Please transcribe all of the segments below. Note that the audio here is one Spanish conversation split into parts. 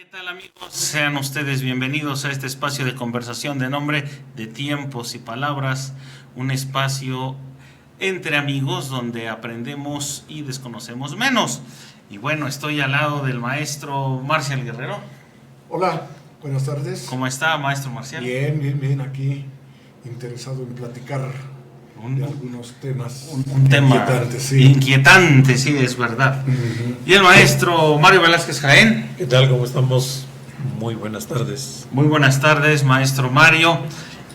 ¿Qué tal, amigos? Sean ustedes bienvenidos a este espacio de conversación de nombre de Tiempos y Palabras, un espacio entre amigos donde aprendemos y desconocemos menos. Y bueno, estoy al lado del maestro Marcial Guerrero. Hola, buenas tardes. ¿Cómo está, maestro Marcial? Bien, aquí interesado en platicar de algunos temas un tema inquietantes, sí. Inquietante, sí, es verdad. Y el maestro Mario Velázquez Jaén. ¿Qué tal? ¿Cómo estamos? Muy buenas tardes. Muy buenas tardes, maestro Mario.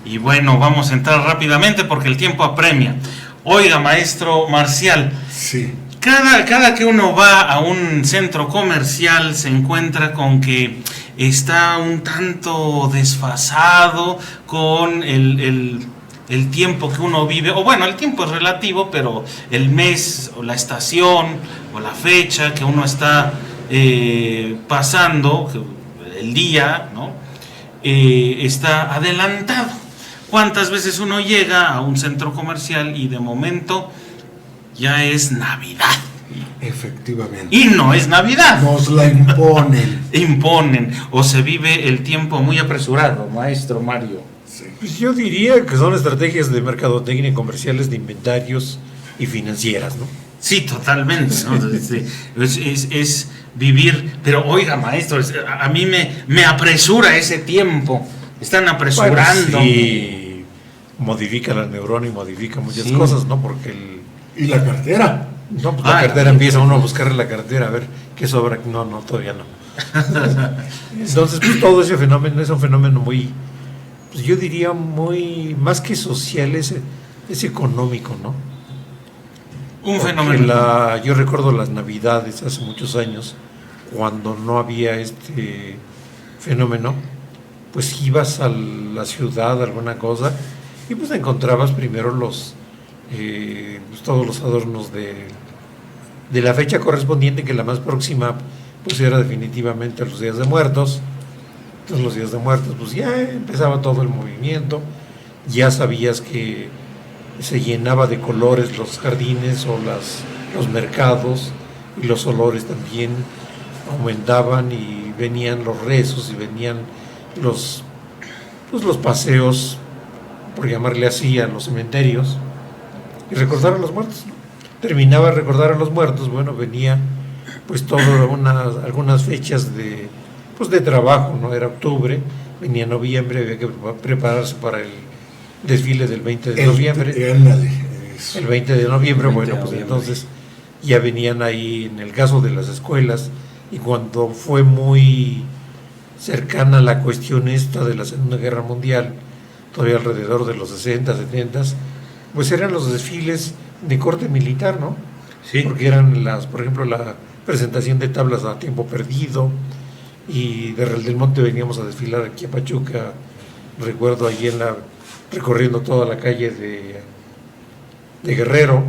Y bueno, vamos a entrar rápidamente porque el tiempo apremia. Oiga, maestro Marcial. Sí. Cada que uno va a un centro comercial se encuentra con que está un tanto desfasado con el tiempo que uno vive, o bueno, el tiempo es relativo, pero el mes o la estación o la fecha que uno está pasando, el día, ¿no? Está adelantado. ¿Cuántas veces uno llega a un centro comercial y de momento ya es Navidad? Efectivamente. Y no es Navidad. Nos la imponen. Imponen, o se vive el tiempo muy apresurado, maestro Mario. Sí. Pues yo diría que son estrategias de mercadotecnia comerciales, de inventarios y financieras, ¿no? Sí, totalmente, ¿no? Es vivir, pero oiga, maestro, a mí me apresura ese tiempo. Están apresurando. Bueno, sí, modifica la neurona y modifica muchas cosas, ¿no? Porque ¿Y la cartera? no, pues la cartera empieza uno a buscarle la cartera, a ver qué sobra. No, todavía no. Entonces, pues todo ese fenómeno es un fenómeno muy, pues yo diría muy, más que social, es económico, ¿no? Un Porque fenómeno. yo recuerdo las Navidades hace muchos años, cuando no había este fenómeno, pues ibas a la ciudad, alguna cosa, y pues encontrabas primero pues todos los adornos de la fecha correspondiente, que la más próxima pues era definitivamente los días de muertos. Entonces los días de muertos pues ya empezaba todo el movimiento, ya sabías que se llenaba de colores los jardines o los mercados, y los olores también aumentaban, y venían los rezos y venían los paseos, por llamarle así, a los cementerios, y recordar a los muertos, ¿no? Terminaba de recordar a los muertos, bueno, venía pues algunas fechas de trabajo, ¿no? Era octubre, venía noviembre, había que prepararse para el desfile del 20 de noviembre. El 20 de noviembre, bueno, pues entonces ya venían ahí, en el caso de las escuelas, y cuando fue muy cercana la cuestión esta de la Segunda Guerra Mundial, todavía alrededor de los 60, 70, pues eran los desfiles de corte militar, ¿no? Sí. Porque eran por ejemplo, la presentación de tablas a tiempo perdido, y de Real del Monte veníamos a desfilar aquí a Pachuca, recuerdo allí recorriendo toda la calle de Guerrero,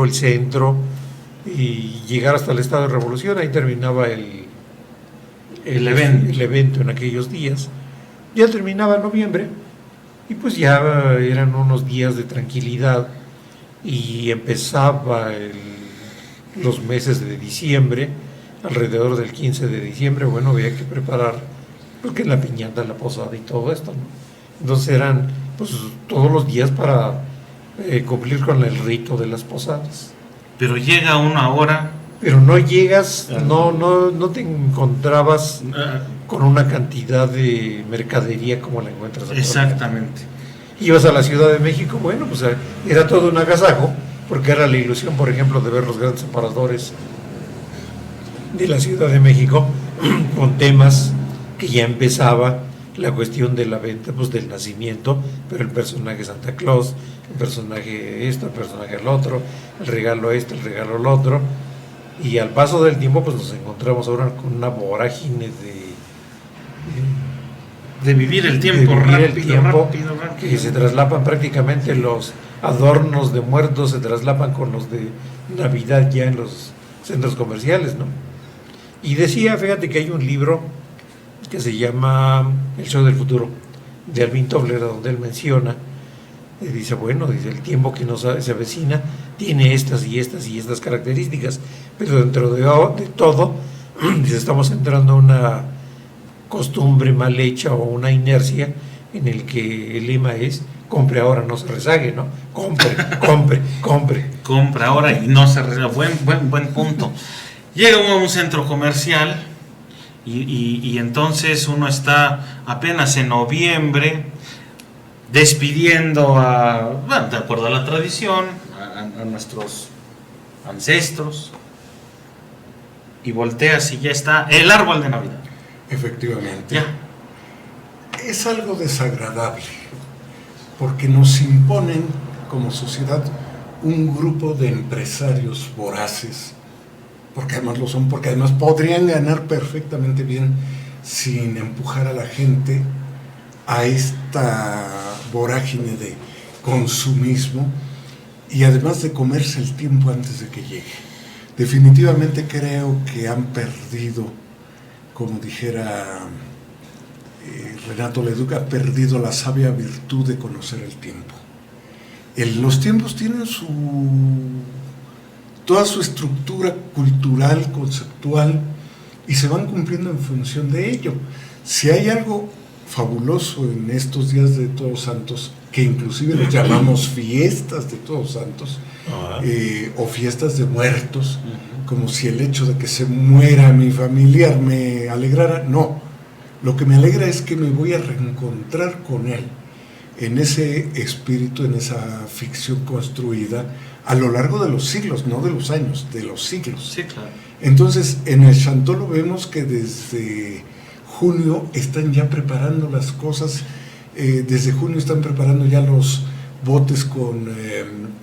el centro, y llegar hasta el Estado de Revolución. Ahí terminaba el evento en aquellos días. Ya terminaba noviembre, y pues ya eran unos días de tranquilidad, y empezaba los meses de diciembre, alrededor del 15 de diciembre, bueno, había que preparar, porque la piñata, la posada y todo esto, ¿no? Entonces eran pues todos los días para cumplir con el rito de las posadas. Pero llega una hora. Pero no llegas, no te encontrabas con una cantidad de mercadería como la encuentras actualmente. Exactamente. Ibas a la Ciudad de México, bueno, pues era todo un agasajo, porque era la ilusión, por ejemplo, de ver los grandes aparadores de la Ciudad de México con temas que ya empezaba la cuestión de la venta, pues del nacimiento, pero el personaje Santa Claus, el personaje esto, el personaje el otro, el regalo esto, el regalo el otro, y al paso del tiempo pues nos encontramos ahora con una vorágine de vivir el tiempo rápido, que se traslapan prácticamente los adornos de muertos, se traslapan con los de Navidad ya en los centros comerciales, ¿no? Y decía, fíjate que hay un libro que se llama El show del futuro, de Alvin Toffler, donde él menciona, dice, bueno, dice, el tiempo que se avecina tiene estas y estas y estas características, pero dentro de todo Dice, estamos entrando a una costumbre mal hecha o una inercia en el que el lema es compre ahora, no se rezague, ¿no? Compre. Compra ahora y no se rezague. Buen punto. Llega uno a un centro comercial y entonces uno está apenas en noviembre despidiendo de acuerdo a la tradición, a nuestros ancestros, y volteas y ya está el árbol de Navidad. Efectivamente. Ya. Es algo desagradable, porque nos imponen como sociedad un grupo de empresarios voraces, porque además lo son, porque además podrían ganar perfectamente bien sin empujar a la gente a esta vorágine de consumismo y además de comerse el tiempo antes de que llegue. Definitivamente creo que han perdido, como dijera Renato Leduc, ha perdido la sabia virtud de conocer el tiempo. Los tiempos tienen toda su estructura cultural, conceptual, y se van cumpliendo en función de ello. Si hay algo fabuloso en estos días de Todos Santos, que inclusive les llamamos fiestas de Todos Santos, o fiestas de muertos, como si el hecho de que se muera mi familiar me alegrara. No, lo que me alegra es que me voy a reencontrar con él en ese espíritu, en esa ficción construida a lo largo de los siglos, no de los años, de los siglos. Sí, claro. Entonces, en el Chantolo vemos que desde junio están ya preparando las cosas, desde junio están preparando ya los botes con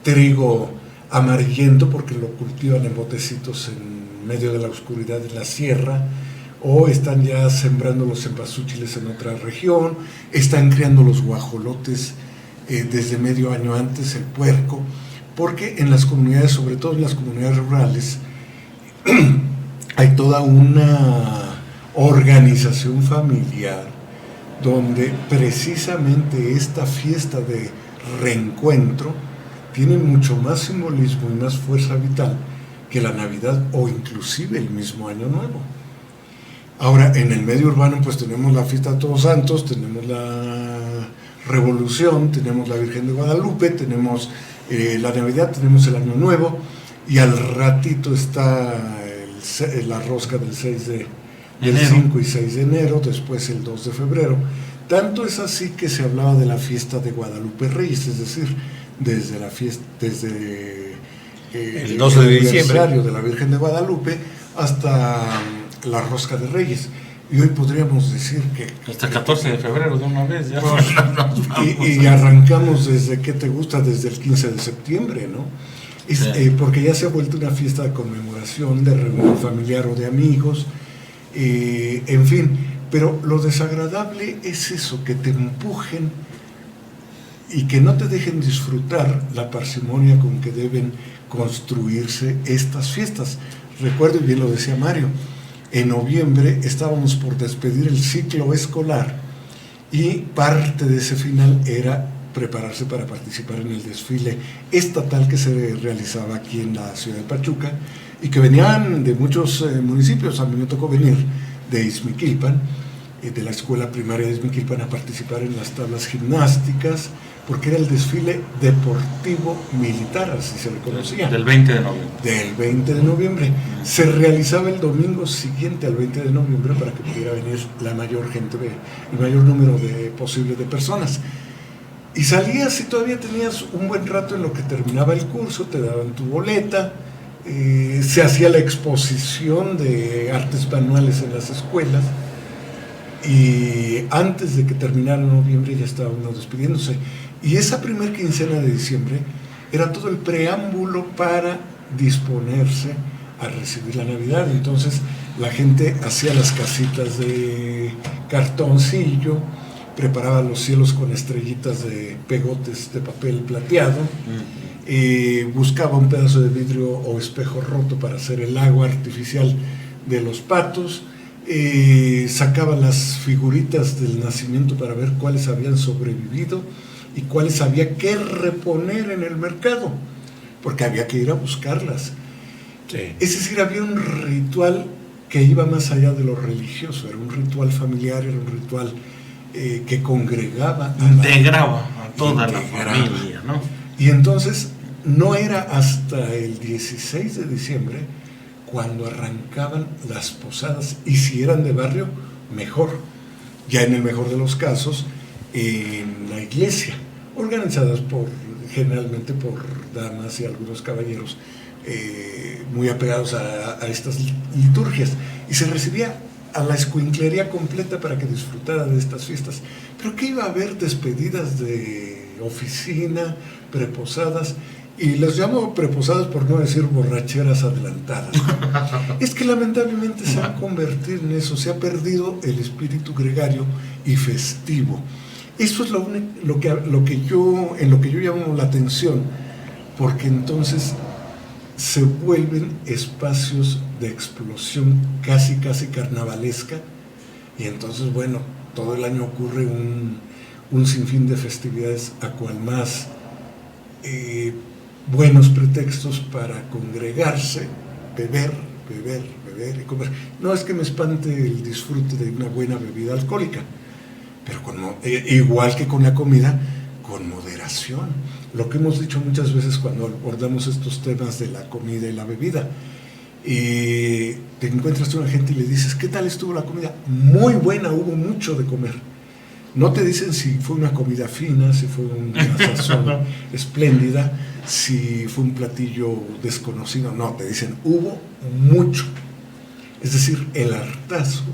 trigo amarillento, porque lo cultivan en botecitos en medio de la oscuridad de la sierra, o están ya sembrando los cempasúchiles en otra región, están criando los guajolotes desde medio año antes, el puerco, porque en las comunidades, sobre todo en las comunidades rurales, hay toda una organización familiar donde precisamente esta fiesta de reencuentro tiene mucho más simbolismo y más fuerza vital que la Navidad o inclusive el mismo Año Nuevo. Ahora, en el medio urbano pues tenemos la fiesta de Todos Santos, tenemos la Revolución, tenemos la Virgen de Guadalupe, tenemos la Navidad, tenemos el Año Nuevo, y al ratito está la rosca del 5 y 6 de enero, después el 2 de febrero. Tanto es así que se hablaba de la fiesta de Guadalupe Reyes, es decir, desde la fiesta, desde el 12 de diciembre de la Virgen de Guadalupe hasta la rosca de Reyes. Y hoy podríamos decir que hasta el 14 de febrero de una vez ya. Y arrancamos desde, ¿qué te gusta? Desde el 15 de septiembre, ¿no? Porque ya se ha vuelto una fiesta de conmemoración, de reunión familiar o de amigos, en fin. Pero lo desagradable es eso, que te empujen y que no te dejen disfrutar la parsimonia con que deben construirse estas fiestas. Recuerdo, y bien lo decía Mario, en noviembre estábamos por despedir el ciclo escolar y parte de ese final era prepararse para participar en el desfile estatal que se realizaba aquí en la ciudad de Pachuca y que venían de muchos municipios. A mí me tocó venir de Izmiquilpan, de la escuela primaria de Izmiquilpan, a participar en las tablas gimnásticas, porque era el desfile deportivo militar, así se le conocía. Del 20 de noviembre. Del 20 de noviembre. Se realizaba el domingo siguiente al 20 de noviembre para que pudiera venir la mayor gente, el mayor número posible de personas. Y salías y todavía tenías un buen rato en lo que terminaba el curso, te daban tu boleta, se hacía la exposición de artes manuales en las escuelas, y antes de que terminara noviembre ya estaba uno despidiéndose. Y esa primera quincena de diciembre era todo el preámbulo para disponerse a recibir la Navidad. Entonces la gente hacía las casitas de cartoncillo, preparaba los cielos con estrellitas de pegotes de papel plateado, buscaba un pedazo de vidrio o espejo roto para hacer el agua artificial de los patos, sacaba las figuritas del nacimiento para ver cuáles habían sobrevivido y cuáles había que reponer en el mercado, porque había que ir a buscarlas. Sí. Es decir, había un ritual que iba más allá de lo religioso, era un ritual familiar, era un ritual que congregaba, integraba a toda la familia, ¿no? Y entonces no era hasta el 16 de diciembre cuando arrancaban las posadas, y si eran de barrio, mejor, ya en el mejor de los casos, en la iglesia, organizadas generalmente por damas y algunos caballeros muy apegados a estas liturgias, y se recibía a la escuinclería completa para que disfrutara de estas fiestas. Pero que iba a haber despedidas de oficina, preposadas, y les llamo preposadas por no decir borracheras adelantadas. Es que lamentablemente se ha convertido en eso, se ha perdido el espíritu gregario y festivo. Eso es en lo que yo llamo la atención, porque entonces se vuelven espacios de explosión casi carnavalesca, y entonces, bueno, todo el año ocurre un sinfín de festividades, a cual más buenos pretextos para congregarse, beber y comer. No es que me espante el disfrute de una buena bebida alcohólica, pero igual que con la comida, con moderación. Lo que hemos dicho muchas veces cuando abordamos estos temas de la comida y la bebida. Y te encuentras a una gente y le dices, ¿qué tal estuvo la comida? Muy buena, hubo mucho de comer. No te dicen si fue una comida fina, si fue una sazón espléndida, si fue un platillo desconocido. No, te dicen, hubo mucho. Es decir, el hartazgo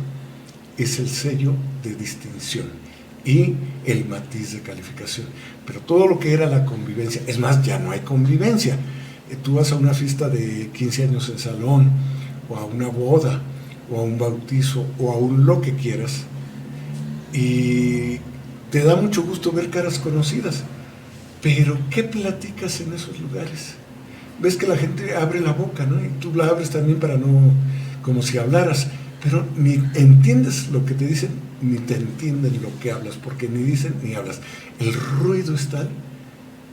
es el sello de distinción y el matiz de calificación. Pero todo lo que era la convivencia, es más, ya no hay convivencia. Tú vas a una fiesta de 15 años en salón, o a una boda, o a un bautizo, o a un lo que quieras, y te da mucho gusto ver caras conocidas, pero ¿qué platicas en esos lugares? Ves que la gente abre la boca, ¿no? Y tú la abres también para no, como si hablaras, pero ni entiendes lo que te dicen, ni te entienden lo que hablas, porque ni dicen ni hablas. El ruido es tal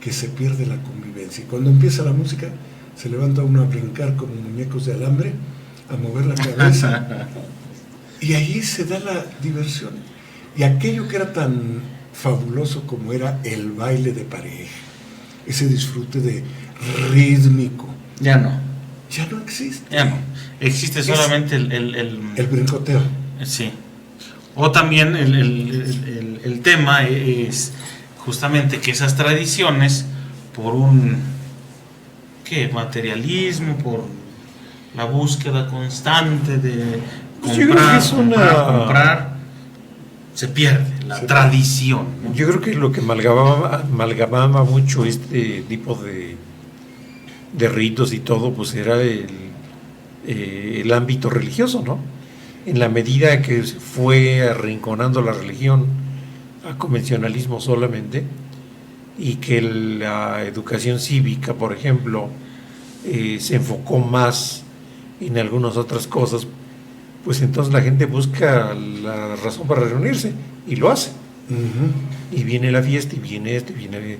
que se pierde la convivencia. Y cuando empieza la música, se levanta uno a brincar como muñecos de alambre, a mover la cabeza, y ahí se da la diversión. Y aquello que era tan fabuloso como era el baile de pareja, ese disfrute de rítmico, ya no existe. Ya no. Existe solamente el brincoteo. Sí. O también el tema es justamente que esas tradiciones, por un materialismo, por la búsqueda constante de comprar, se pierde la tradición, ¿no? Yo creo que lo que amalgamaba mucho este tipo de ritos y todo, pues era el ámbito religioso, ¿no? En la medida que fue arrinconando la religión a convencionalismo solamente, y que la educación cívica, por ejemplo, se enfocó más en algunas otras cosas, pues entonces la gente busca la razón para reunirse y lo hace. Y viene la fiesta, y viene viene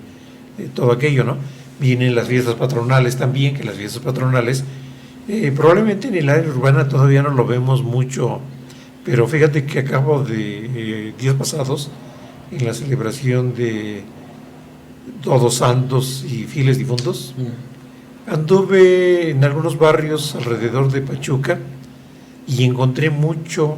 todo aquello, ¿no? Vienen las fiestas patronales también, que las fiestas patronales probablemente en el área urbana todavía no lo vemos mucho, pero fíjate que acabo de días pasados, en la celebración de Todos Santos y Fieles Difuntos, anduve en algunos barrios alrededor de Pachuca y encontré mucho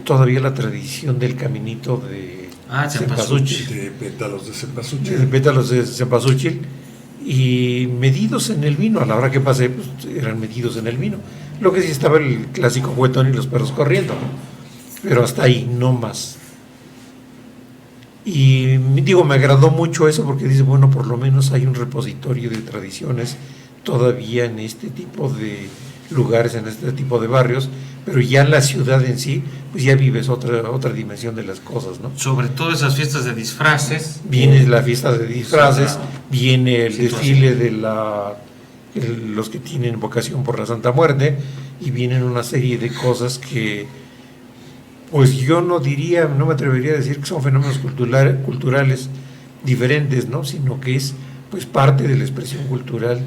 todavía la tradición del caminito de cempasúchil, de pétalos de cempasúchil. De pétalos de cempasúchil, y medidos en el vino. A la hora que pasé, pues eran medidos en el vino. Lo que sí estaba el clásico juguetón y los perros corriendo, ¿no? Pero hasta ahí, no más. Y digo, me agradó mucho eso, porque dice, bueno, por lo menos hay un repositorio de tradiciones todavía en este tipo de lugares, en este tipo de barrios, pero ya en la ciudad en sí, pues ya vives otra dimensión de las cosas, ¿no? Sobre todo esas fiestas de disfraces. Viene la fiesta de disfraces, viene el desfile de los que tienen vocación por la Santa Muerte, y vienen una serie de cosas que, pues yo no me atrevería a decir que son fenómenos culturales diferentes, ¿no? Sino que es pues parte de la expresión cultural,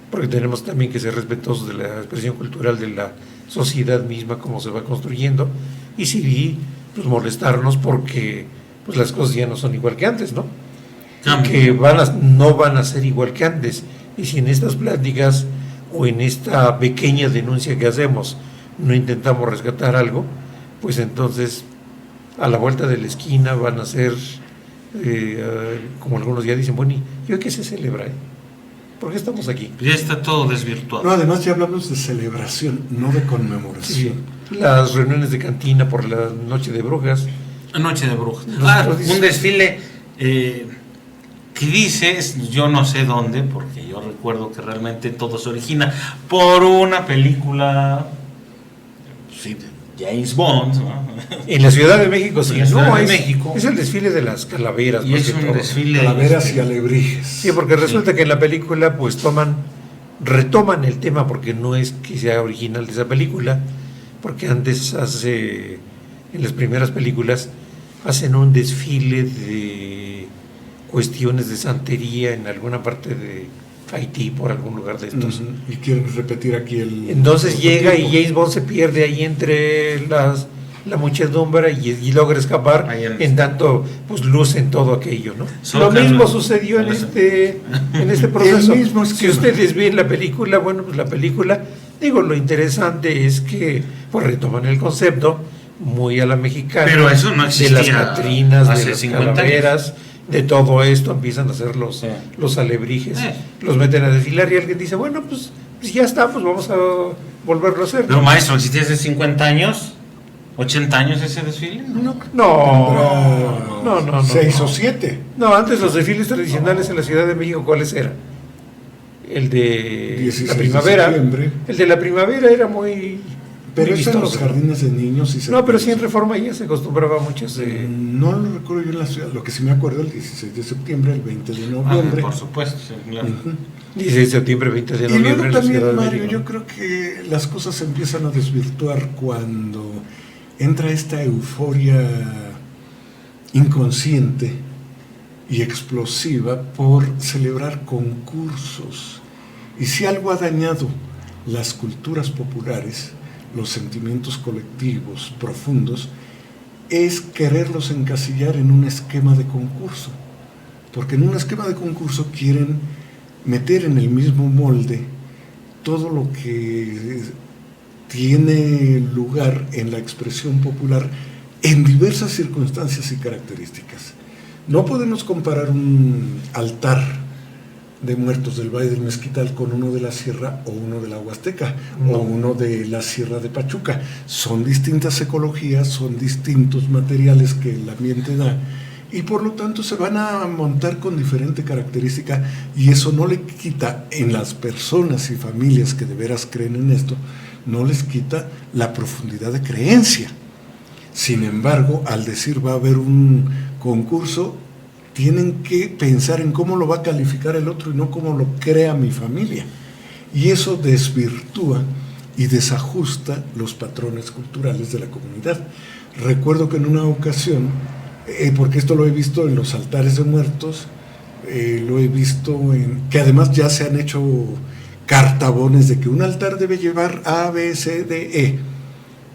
porque tenemos también que ser respetuosos de la expresión cultural de la sociedad misma, cómo se va construyendo, y sí, pues molestarnos porque pues las cosas ya no son igual que antes, ¿no? Que no van a ser igual que antes. Y si en estas pláticas o en esta pequeña denuncia que hacemos no intentamos rescatar algo, pues entonces a la vuelta de la esquina van a ser, como algunos ya dicen, bueno, ¿y hoy qué se celebra? ¿Por qué estamos aquí? Ya está todo desvirtuado. No, además ya hablamos de celebración, no de conmemoración. Sí, las reuniones de cantina por la Noche de Brujas. Noche de Brujas. Nosotros Un desfile que dices, yo no sé dónde, porque yo recuerdo que realmente todo se origina por una película, sí, de James Bond, ¿no? En la Ciudad de México, sí. En la Ciudad de es, México. Es el desfile de las calaveras. Y más es que un todo. desfile. Calaveras y alebrijes. Sí, porque resulta que en la película pues retoman el tema, porque no es que sea original de esa película, porque antes en las primeras películas hacen un desfile de cuestiones de santería en alguna parte de Haití, por algún lugar de estos. Y quieren repetir aquí el... Entonces llega y James Bond se pierde ahí entre la muchedumbre y logra escapar, en tanto pues lucen todo aquello, ¿no? Lo mismo sucedió en este proceso. Si ustedes ven la película, bueno, pues la película, digo, lo interesante es que pues retoman el concepto muy a la mexicana, pero eso no existía de las catrinas, hace de las 50 calaveras, años. De todo esto empiezan a hacer los alebrijes, los meten a desfilar y alguien dice, bueno, pues ya está, pues vamos a volverlo a hacer. Pero maestro, ¿existía hace 50 años? ¿80 años ese desfile? No. 6 o 7. No, antes los desfiles tradicionales en la Ciudad de México, ¿cuáles eran? El de la primavera. El de la primavera era muy... Pero eso en los jardines de niños. No, pero sí en Reforma ya se acostumbraba mucho ese... No lo recuerdo yo en la ciudad. Lo que sí me acuerdo, el 16 de septiembre, el 20 de noviembre. Por supuesto, sí, claro. 16 de septiembre, 20 de noviembre. Y luego también, en la Ciudad de Mario, México. yo creo que las cosas se empiezan a desvirtuar cuando entra esta euforia inconsciente y explosiva por celebrar concursos. Y si algo ha dañado las culturas populares, los sentimientos colectivos profundos, es quererlos encasillar en un esquema de concurso, porque en un esquema de concurso quieren meter en el mismo molde todo lo que tiene lugar en la expresión popular en diversas circunstancias y características. No podemos comparar un altar de muertos del Valle del Mezquital con uno de la Sierra o uno de la Huasteca o uno de la Sierra de Pachuca. Son distintas ecologías, son distintos materiales que el ambiente da y por lo tanto se van a montar con diferente característica y eso no le quita en las personas y familias que de veras creen en esto, no les quita la profundidad de creencia. Sin embargo, al decir va a haber un concurso, tienen que pensar en cómo lo va a calificar el otro y no cómo lo crea mi familia. Y eso desvirtúa y desajusta los patrones culturales de la comunidad. Recuerdo que en una ocasión, porque esto lo he visto en los altares de muertos, lo he visto que además ya se han hecho cartabones de que un altar debe llevar A, B, C, D, E.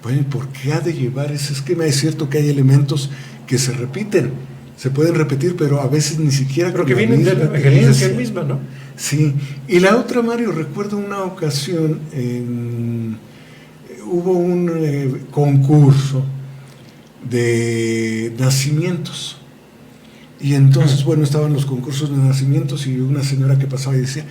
Bueno, ¿por qué ha de llevar ese esquema? Es cierto que hay elementos que se repiten, se pueden repetir, pero a veces ni siquiera... Pero que vienen de la experiencia misma, ¿no? Sí. Y la otra, Mario, recuerdo una ocasión, hubo un concurso de nacimientos. Y entonces, bueno, estaban los concursos de nacimientos y una señora que pasaba y decía,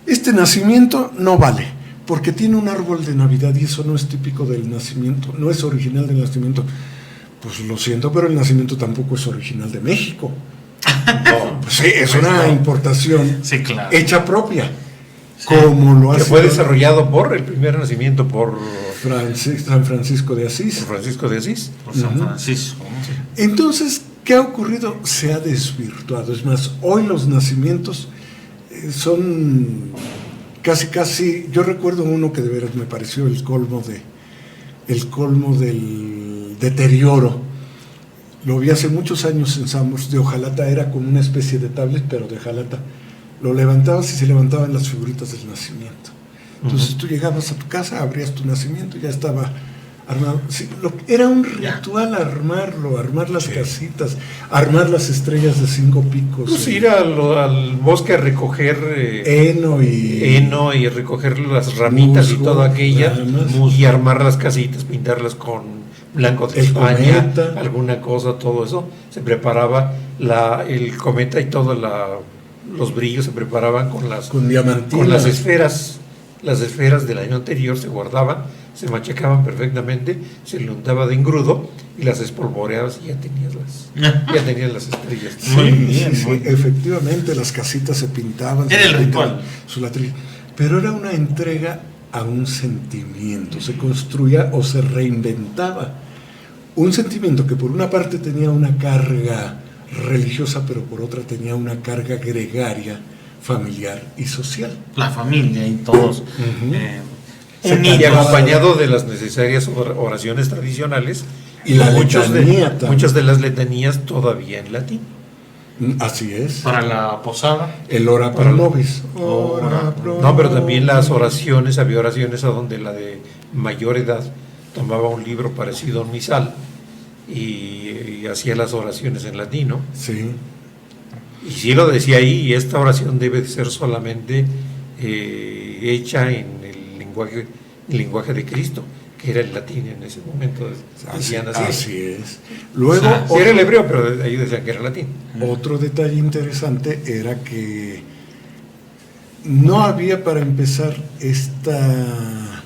este nacimiento no vale, porque tiene un árbol de Navidad y eso no es típico del nacimiento, no es original del nacimiento. Pues lo siento, pero el nacimiento tampoco es original de México. No, pues sí, es una importación hecha propia. Sí. Como lo hace. Que fue desarrollado por el primer nacimiento por San Francisco de Asís. Por Francisco de Asís. Por San Francisco. Entonces, ¿qué ha ocurrido? Se ha desvirtuado. Es más, hoy los nacimientos son casi. Yo recuerdo uno que de veras me pareció el colmo del deterioro. Lo vi hace muchos años en Samos, de hojalata, era como una especie de tablet, pero de hojalata. Lo levantabas y se levantaban las figuritas del nacimiento. Entonces tú llegabas a tu casa, abrías tu nacimiento, ya estaba armado. Sí, era un ritual armar las casitas, armar las estrellas de 5 picos. Pues ir al bosque a recoger heno y recoger las ramitas musgo, y todo aquello, y armar las casitas, pintarlas con blanco de España, cometa, alguna cosa, todo eso. Se preparaba el cometa y todos los brillos se preparaban con diamantina. Con las esferas. Las esferas del año anterior se guardaban, se machacaban perfectamente, se le untaba de engrudo y las espolvoreabas y ya tenías las estrellas. Muy bien, sí, efectivamente, las casitas se pintaban. Era el ritual. Su latrillo. Pero era una entrega a un sentimiento, se construía o se reinventaba. Un sentimiento que por una parte tenía una carga religiosa, pero por otra tenía una carga gregaria, familiar y social. La familia y todos. Y acompañado de las necesarias oraciones tradicionales y la letanía muchas de las letanías todavía en latín. Así es. Para la posada. El ora pro nobis. No, pero también las oraciones, había oraciones a donde la de mayor edad tomaba un libro parecido a un misal y hacía las oraciones en latín, ¿no? Sí. Y sí lo decía ahí, y esta oración debe de ser solamente hecha en el lenguaje de Cristo, que era el latín en ese momento. Decían así. Así es. Luego, sí era el hebreo, pero ahí decían que era latín. Otro detalle interesante era que no había, para empezar, esta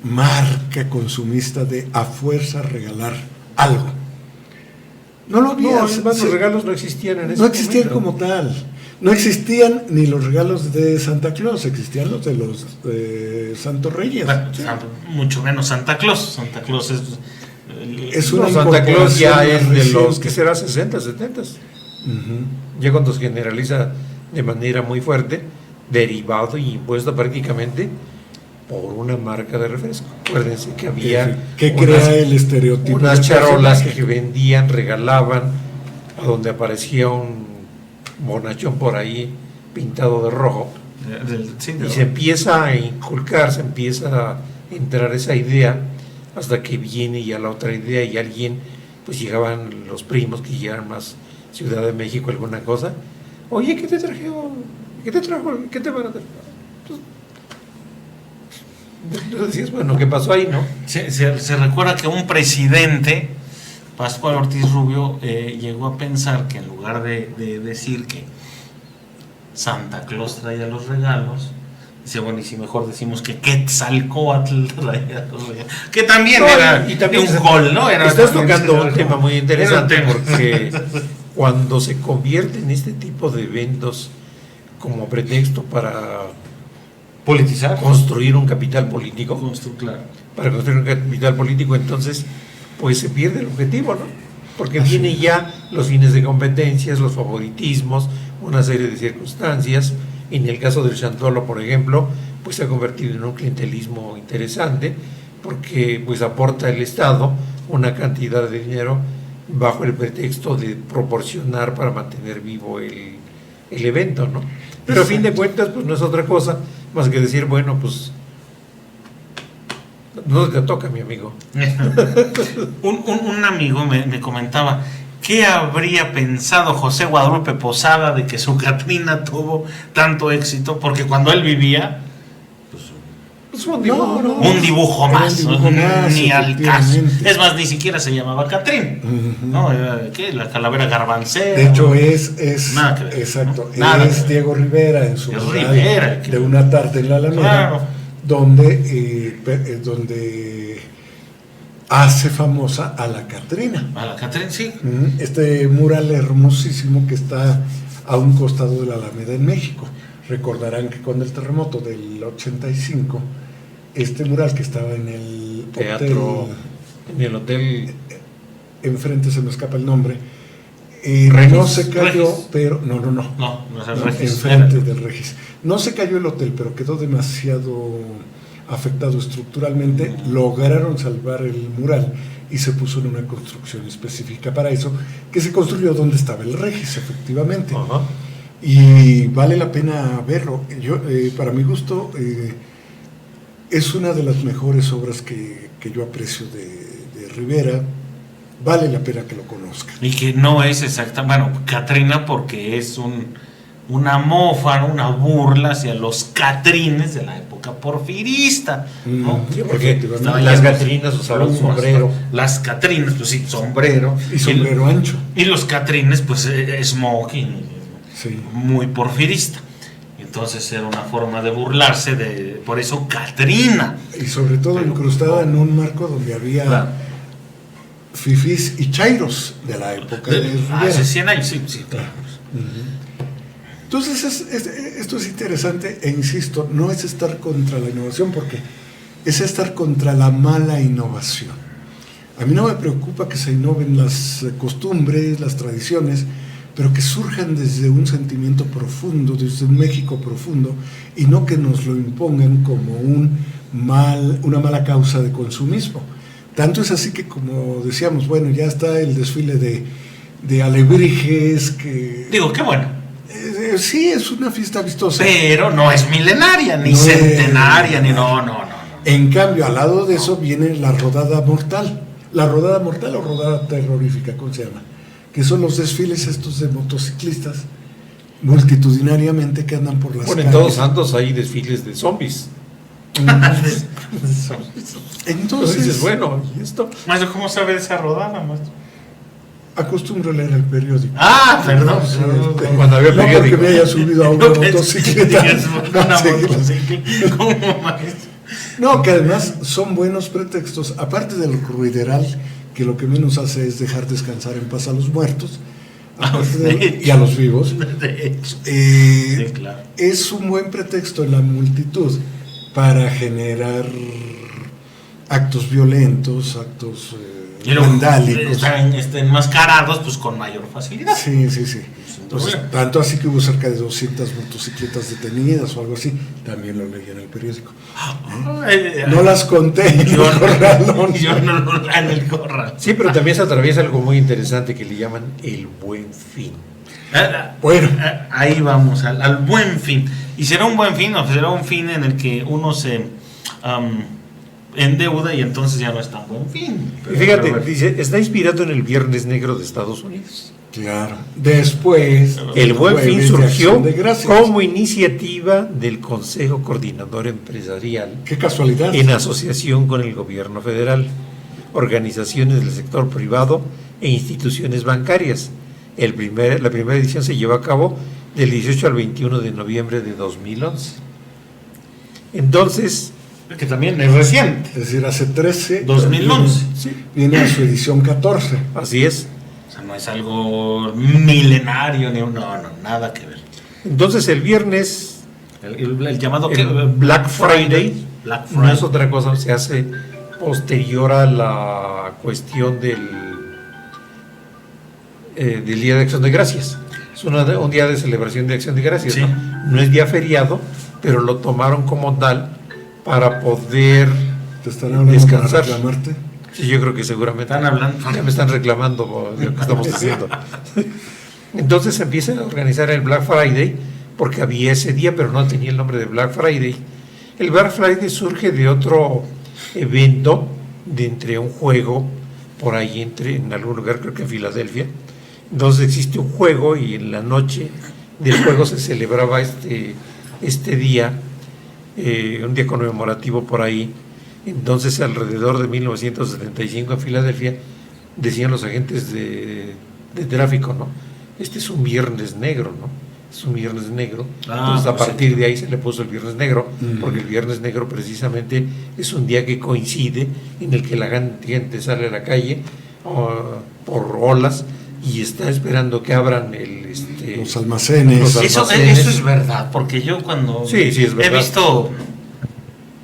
marca consumista de a fuerza regalar algo. No lo había. Los regalos no existían en ese momento. No existían como tal. No existían ni los regalos de Santa Claus, existían los de los Santos Reyes. Bueno, mucho menos Santa Claus. Santa Claus es una Santa Claus ya es de reciente. los que será 60, 70. Ya cuando se generaliza de manera muy fuerte, derivado y impuesto prácticamente por una marca de refresco. Acuérdense que había que crea el estereotipo, unas charolas que vendían, regalaban, a donde aparecía un bonachón por ahí pintado de rojo, y se empieza a inculcar, se empieza a entrar esa idea, hasta que viene ya la otra idea y alguien, pues llegaban los primos que llegaban más Ciudad de México, alguna cosa. Oye, ¿qué te trajo? ¿Qué te van a traer? Entonces decías, bueno, ¿qué pasó ahí, no? Se recuerda que un presidente, Pascual Ortiz Rubio, llegó a pensar que en lugar de decir que Santa Claus traía los regalos, dice, bueno, y si mejor decimos que Quetzalcóatl traía los regalos, que también era un gol, ¿no? Estás tocando un tema muy interesante, porque cuando se convierte en este tipo de eventos como pretexto para politizar, construir un capital político, claro. Para construir un capital político, entonces pues se pierde el objetivo, ¿no? Porque vienen ya los fines de competencias, los favoritismos, una serie de circunstancias. En el caso del Chantolo, por ejemplo, pues se ha convertido en un clientelismo interesante, porque pues aporta el Estado una cantidad de dinero bajo el pretexto de proporcionar para mantener vivo el evento, ¿no? Pero a fin de cuentas, pues no es otra cosa más que decir, bueno, pues no te toca, mi amigo. un amigo me comentaba, ¿qué habría pensado José Guadalupe Posada de que su Catrina tuvo tanto éxito? Porque cuando él vivía, pues un dibujo, un dibujo más, ni al caso. Es más, ni siquiera se llamaba Catrín, ¿no? ¿Qué? La calavera garbancera. De hecho, nada que ver, exacto, ¿no? Es Diego Rivera en su Rivera, de una tarde en la Alameda, claro, donde hace famosa a la Catrina. A la Catrina, sí. Este mural hermosísimo que está a un costado de la Alameda en México. Recordarán que con el terremoto del 85, este mural que estaba en el teatro, en el hotel, enfrente se me escapa el nombre, no se cayó, Regis. Pero no es el Regis, enfrente del Regis. No se cayó el hotel, pero quedó demasiado afectado estructuralmente. Lograron salvar el mural y se puso en una construcción específica para eso, que se construyó donde estaba el Regis, efectivamente. Y vale la pena verlo. Yo, para mi gusto, Es una de las mejores obras que yo aprecio de Rivera. Vale la pena que lo conozcan. Y que no es exacta, bueno, Catrina, porque es una mofa, una burla hacia los catrines de la época porfirista, ¿no? Sí, porque Efectivamente. las catrinas usaban sombrero. Las catrinas, pues sí, sombrero. Y sombrero ancho. Y los catrines, pues smoking, Sí. muy porfirista. Entonces era una forma de burlarse por eso Catrina. Y sobre todo incrustada en un marco donde había Claro. fifís y chairos de la época de Rivera. Hace 100 años, sí, claro. Entonces esto es interesante e insisto, no es estar contra la innovación porque es estar contra la mala innovación. A mí no me preocupa que se innoven las costumbres, las tradiciones, pero que surjan desde un sentimiento profundo, desde un México profundo, y no que nos lo impongan como una mala causa de consumismo. Tanto es así que, como decíamos, bueno, ya está el desfile de alebrijes que... Digo, qué bueno. Sí, es una fiesta vistosa. Pero no es milenaria, ni No centenaria, es- ni no. En cambio, al lado de eso viene la rodada mortal. La rodada mortal o rodada terrorífica, ¿cómo se llama? Que son los desfiles estos de motociclistas multitudinariamente que andan por las Bueno, en calles. Todos Santos hay desfiles de zombies. Entonces Entonces, dices, bueno, ¿y esto? Maestro, ¿cómo sabe de esa rodada, maestro? acostumbro leer el periódico. Ah, perdón. Sí, Cuando había no porque periódico. me haya subido a una motocicleta. Una Sí. motocicleta. ¿Cómo, maestro? No, que además son buenos pretextos, aparte del ruideral, que lo que menos hace es dejar descansar en paz a los muertos y a los vivos. De hecho. Eh, Sí, claro. Es un buen pretexto en la multitud para generar actos violentos, actos Y luego vandálicos. están enmascarados pues con mayor facilidad. Sí, sí, sí. Entonces, Bueno. tanto así que hubo cerca de 200 motocicletas detenidas o algo así, también lo leí en el periódico. No las conté en el corralón. Yo no en el corral. Sí, pero también se atraviesa algo muy interesante que le llaman el buen fin. Bueno, Ahí vamos, al buen fin. ¿Y será un buen fin o será un fin en el que uno se endeuda y entonces ya no es tan buen fin? Y fíjate, Pero, dice, está inspirado en el Viernes Negro de Estados Unidos. claro. Después, El Buen Fin Jueves de surgió Acción de Gracias. como iniciativa del Consejo Coordinador Empresarial Qué casualidad. en asociación con el gobierno federal, organizaciones del sector privado e instituciones bancarias. La primera edición se llevó a cabo del 18 al 21 de noviembre de 2011. Entonces, que también es reciente. Es decir, hace 13. 2011. Viene a su edición 14. así es. O sea, no es algo milenario, no, nada que ver. Entonces el viernes, El llamado el ¿qué? Black Friday, Black no Friday. es otra cosa, se hace posterior a la cuestión del Día de Acción de Gracias. Es un día de celebración de Acción de Gracias, Sí. ¿no? No es día feriado, pero lo tomaron como tal para poder ¿Te están hablando descansar. para reclamarte? Sí, yo creo que seguramente Están hablando. ya me están reclamando por lo que estamos haciendo. Entonces se empieza a organizar el Black Friday porque había ese día, pero no tenía el nombre de Black Friday. El Black Friday surge de otro evento, de entre un juego por ahí en algún lugar, creo que en Filadelfia. Entonces existe un juego y en la noche del juego se celebraba este día, un día conmemorativo por ahí. Entonces, alrededor de 1975 en Filadelfia, decían los agentes de tráfico, ¿no? Este es un viernes negro, ¿no? Es un viernes negro. Entonces, a pues partir sí. de ahí se le puso el viernes negro, Mm. porque el viernes negro precisamente es un día que coincide en el que la gente sale a la calle por olas y está esperando que abran Los almacenes. Los almacenes. Eso es verdad, porque yo cuando Sí, sí, es he verdad. visto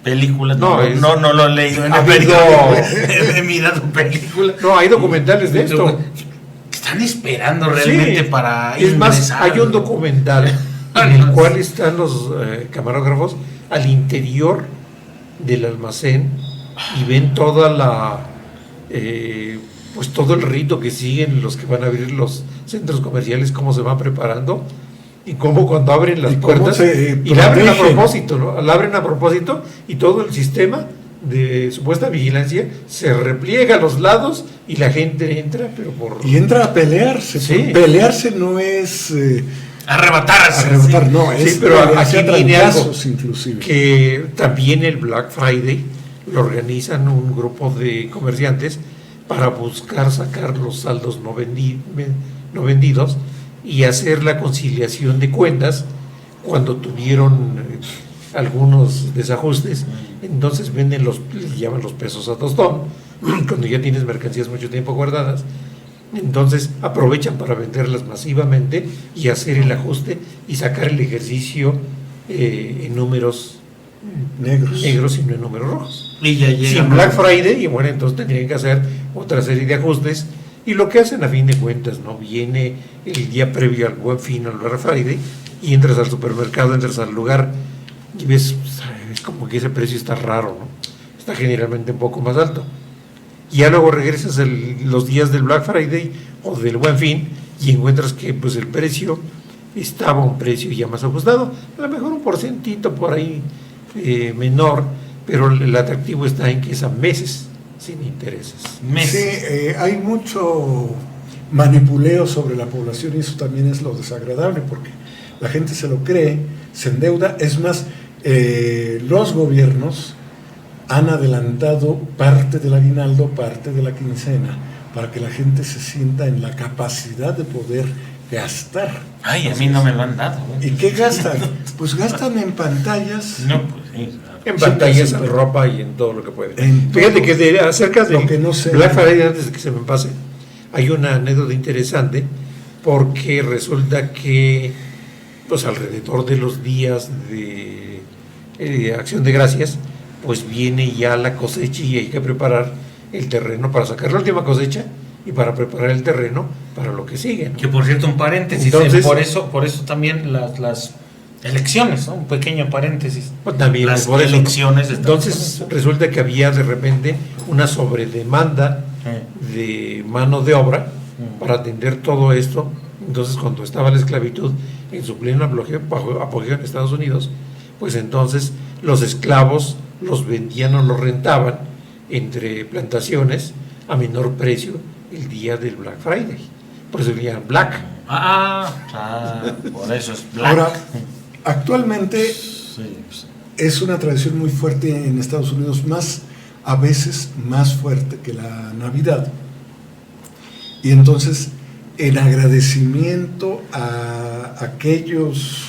películas, No, no lo he leído en ha el habido- periódico, he mirado películas. No, hay documentales de esto. Están esperando realmente Sí. para Es más, ingresar. hay un documental en el cual están los camarógrafos al interior del almacén y ven toda pues todo el rito que siguen los que van a abrir los centros comerciales, cómo se van preparando, y cómo cuando abren las Y cómo puertas se y la abren a protegen. propósito, ¿no? La abren a propósito y todo el sistema de supuesta vigilancia se repliega a los lados y la gente entra, pero por... Y entra a pelearse. Sí. Pelearse no es Arrebatarse. arrebatar, no, Sí, es pero pelearse aquí a viene algo trancazos, inclusive. que también el Black Friday lo organizan un grupo de comerciantes para buscar sacar los saldos no vendidos y hacer la conciliación de cuentas cuando tuvieron algunos desajustes. Entonces venden les llaman los pesos a tostón, cuando ya tienes mercancías mucho tiempo guardadas. Entonces aprovechan para venderlas masivamente y hacer el ajuste y sacar el ejercicio en números Negros. y no en números rojos. Y ya llega. Sin Black Friday, y bueno, entonces tendrían que hacer otra serie de ajustes. Y lo que hacen a fin de cuentas, ¿no? Viene el día previo al Buen Fin, al Black Friday, y entras al supermercado, entras al lugar y ves, es como que ese precio está raro, ¿no? Está generalmente un poco más alto. Y ya luego regresas los días del Black Friday o del Buen Fin y encuentras que pues el precio estaba a un precio ya más ajustado, a lo mejor un porcentito por ahí menor, pero el atractivo está en que es a meses sin intereses. Sí, hay mucho manipuleo sobre la población y eso también es lo desagradable porque la gente se lo cree, se endeuda. Es más, los gobiernos han adelantado parte del aguinaldo, parte de la quincena, para que la gente se sienta en la capacidad de poder gastar. Ay, a mí no me lo han dado. ¿Y qué gastan? Pues gastan en pantallas. No, pues sí. En pantallas, Siempre. en ropa y en todo lo que pueden. En Fíjate todo que acerca de lo que no sé. Black Friday, antes de que se me pase, hay una anécdota interesante porque resulta que pues alrededor de los días de Acción de Gracias, pues viene ya la cosecha y hay que preparar el terreno para sacar la última cosecha y para preparar el terreno para lo que sigue, ¿no? Que por cierto, un paréntesis, Entonces, por eso también las elecciones, ¿no? Un pequeño paréntesis. Pues también Las por eso, ¿no? elecciones de Estados Entonces Unidos. resulta que había de repente una sobredemanda de mano de obra para atender todo esto. Entonces cuando estaba la esclavitud en su pleno apogeo en Estados Unidos, pues entonces los esclavos los vendían o los rentaban entre plantaciones a menor precio el día del Black Friday. Por eso le llaman Black. Por eso es black. Ahora, actualmente Sí, pues, es una tradición muy fuerte en Estados Unidos, a veces más fuerte que la Navidad. Y entonces, en agradecimiento a aquellos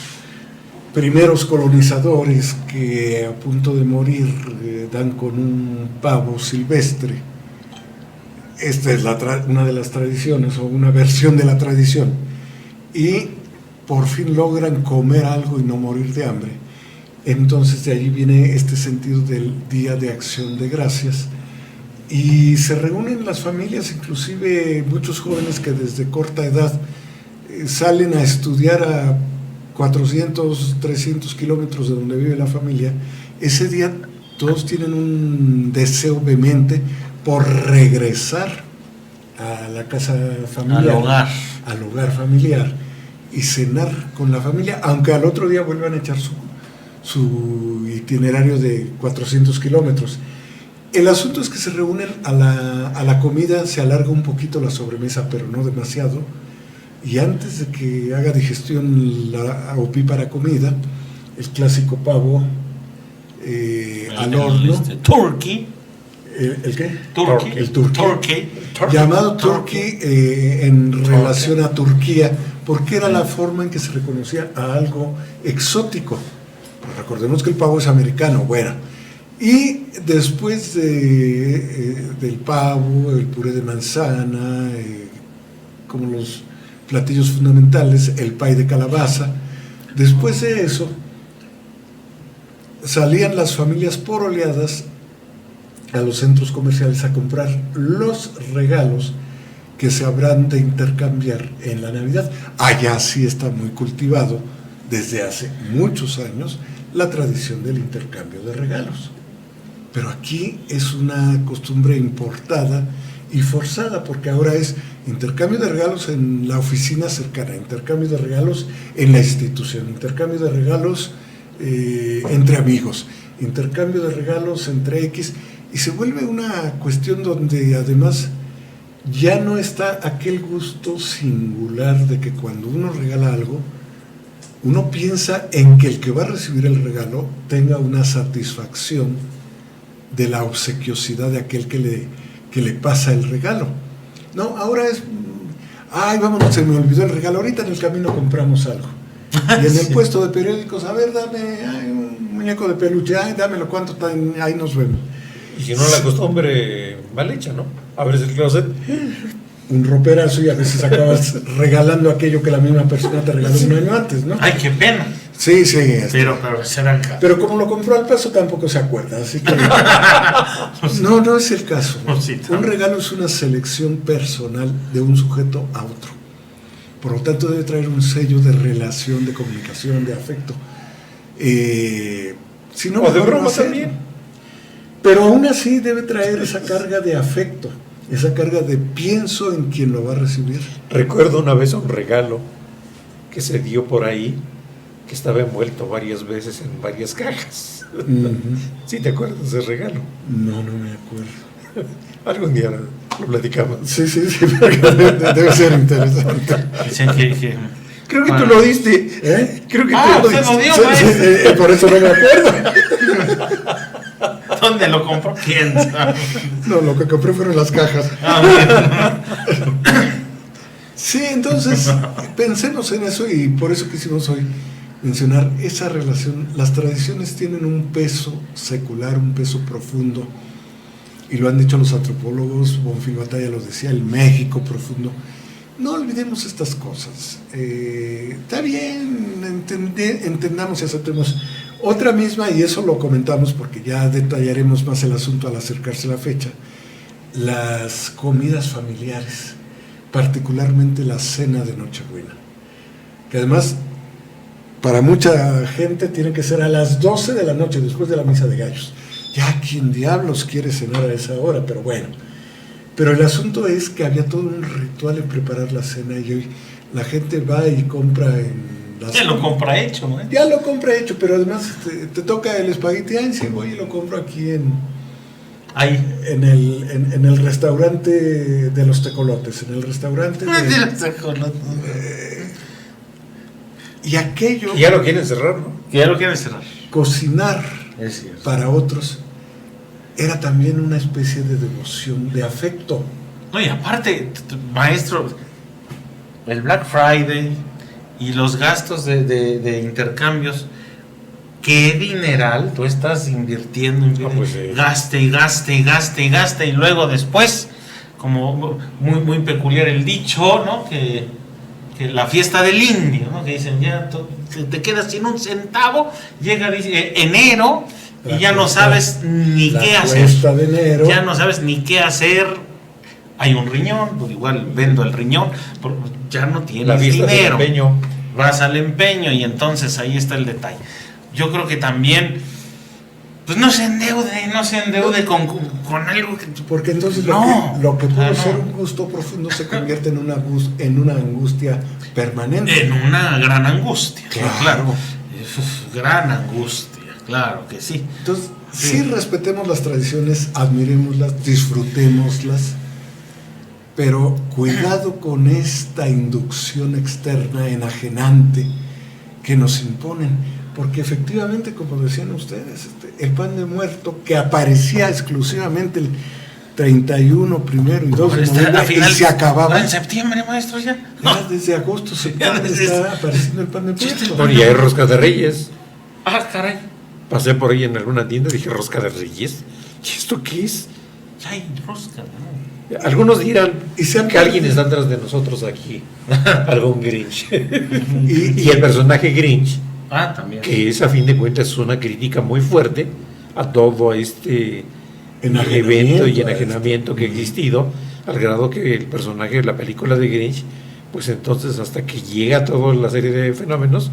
primeros colonizadores que a punto de morir dan con un pavo silvestre. Esta es una de las tradiciones o una versión de la tradición. Y por fin logran comer algo y no morir de hambre. Entonces de ahí viene este sentido del Día de Acción de Gracias. Y se reúnen las familias, inclusive muchos jóvenes que desde corta edad salen a estudiar a 400, 300 kilómetros de donde vive la familia. Ese día todos tienen un deseo vehemente por regresar a la casa familiar, al hogar familiar y cenar con la familia, aunque al otro día vuelvan a echar su itinerario de 400 kilómetros. El asunto es que se reúnen a la comida, se alarga un poquito la sobremesa, pero no demasiado, y antes de que haga digestión la opípara comida, el clásico pavo al horno. Turkey. ¿El qué? Turkey. El turkey. Turkey. Llamado turkey en relación a Turquía, porque era la forma en que se reconocía a algo exótico. Pues recordemos que el pavo es americano, bueno. Y después del pavo, el puré de manzana, como los platillos fundamentales, el pay de calabaza. Después de eso, salían las familias por oleadas a los centros comerciales a comprar los regalos que se habrán de intercambiar en la Navidad. Allá sí está muy cultivado desde hace muchos años la tradición del intercambio de regalos. Pero aquí es una costumbre importada y forzada, porque ahora es Intercambio de regalos en la oficina cercana, intercambio de regalos en la institución, intercambio de regalos entre amigos, intercambio de regalos entre X, y se vuelve una cuestión donde además ya no está aquel gusto singular de que cuando uno regala algo, uno piensa en que el que va a recibir el regalo tenga una satisfacción de la obsequiosidad de aquel que le pasa el regalo. No, ahora es, ay, vámonos, se me olvidó el regalo, ahorita en el camino compramos algo. Y en el puesto de periódicos, a ver, dame un muñeco de peluche, ay, dámelo, ¿cuánto está? Ahí nos vemos. Y si no, la costumbre mal hecha, ¿no? Abres el closet. Un roperazo y a veces acabas regalando aquello que la misma persona te regaló un año antes, ¿no? Ay, qué pena. Sí, sí. Pero será el caso. Pero como lo compró al paso tampoco se acuerda, así que... No es el caso. Sí, un regalo es una selección personal de un sujeto a otro. Por lo tanto debe traer un sello de relación, de comunicación, de afecto. Si no, o de mejor broma no hacerlo. también. Pero aún así debe traer esa carga de afecto, esa carga de pienso en quien lo va a recibir. Recuerdo una vez un regalo que se dio por ahí, que estaba envuelto varias veces en varias cajas. Uh-huh. ¿Sí te acuerdas de ese regalo? No me acuerdo. Algún día lo platicamos. Sí, debe ser interesante. Dicen que Creo que tú lo diste. ¿Eh? Creo que usted tú lo dio, Sí, maestro. por eso no me acuerdo. ¿Dónde lo compró? ¿Quién sabe? No, lo que compré fueron las cajas. Bueno. Sí, entonces pensemos en eso y por eso quisimos hoy mencionar esa relación. Las tradiciones tienen un peso secular, un peso profundo, y lo han dicho los antropólogos, Bonfil Batalla los decía, el México profundo. No olvidemos estas cosas. Está bien, entendamos y aceptemos. Otra misma, y eso lo comentamos porque ya detallaremos más el asunto al acercarse la fecha, las comidas familiares, particularmente la cena de Nochebuena, que además para mucha gente tiene que ser a las 12 de la noche, después de la misa de gallos. Ya, ¿quién diablos quiere cenar a esa hora? Pero bueno. Pero el asunto es que había todo un ritual en preparar la cena y hoy la gente va y compra en las... Ya lo compra hecho, ¿no? Ya lo compra hecho, pero además te toca el espagueti, ay, sí, voy y lo compro aquí Ahí. en el restaurante de los tecolotes, en el restaurante y aquello, Y ya lo quieren cerrar, ¿no? Que ya lo quieren cerrar. cocinar Es cierto. para otros, era también una especie de devoción, de afecto. No, y aparte, maestro, el Black Friday y los gastos de intercambios, ¿qué dineral tú estás invirtiendo? Pues sí. Gaste y gaste y gaste y gaste, y luego después, como muy peculiar el dicho, ¿no? Que la fiesta del indio, ¿no? Que dicen, ya te quedas sin un centavo, llega enero y ya no sabes ni qué hacer. La cuesta de enero. Ya no sabes ni qué hacer. Hay un riñón, pues igual vendo el riñón, ya no La tienes fiesta del dinero. empeño. Vas al empeño y entonces ahí está el detalle. Yo creo que también, pues no se endeude con algo que... Porque entonces No. lo que pudo No. ser un gusto profundo se convierte en una angustia permanente. En una gran angustia, Claro. claro. Gran angustia, claro que sí. Entonces, Sí. sí respetemos las tradiciones, admirémoslas, disfrutémoslas, pero cuidado con esta inducción externa, enajenante, que nos imponen. Porque efectivamente, como decían ustedes, el pan de muerto que aparecía exclusivamente el 31, 1 y 2 de noviembre y se acababa. En septiembre, maestro, ya. Ya desde agosto, septiembre está apareciendo el pan de muerto. Bueno, y hay rosca de reyes. Ah, caray. Pasé por ahí en alguna tienda y dije, ¿rosca de reyes? ¿Y esto qué es? Ya hay rosca, ¿no? Algunos dirán Y se han que alguien perdido. está atrás de nosotros aquí. Algún Grinch. Y- Y el personaje Grinch, Ah, también. que es a fin de cuentas es una crítica muy fuerte a todo este evento y enajenamiento que ha existido, al grado que el personaje de la película de Grinch, pues entonces hasta que llega toda la serie de fenómenos,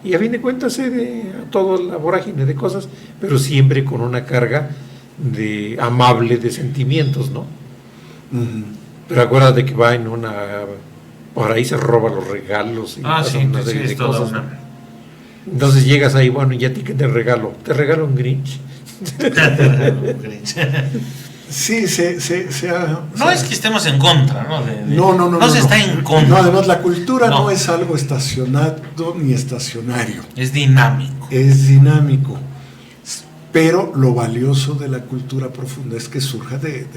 y a fin de cuentas cede a toda la vorágine de cosas, pero siempre con una carga amable de sentimientos, ¿no? Ujú. Pero acuérdate que va en una... Por ahí se roba los regalos y pasan Sí, una sí, serie es de toda cosas. una... Entonces llegas ahí, bueno, ¿y a ti qué te regalo? Te regalo un Grinch. Sí, No es que estemos en contra, ¿no? No se está en contra. No, además la cultura No. no es algo estacionado ni estacionario. Es dinámico. Es dinámico. Pero lo valioso de la cultura profunda es que surja de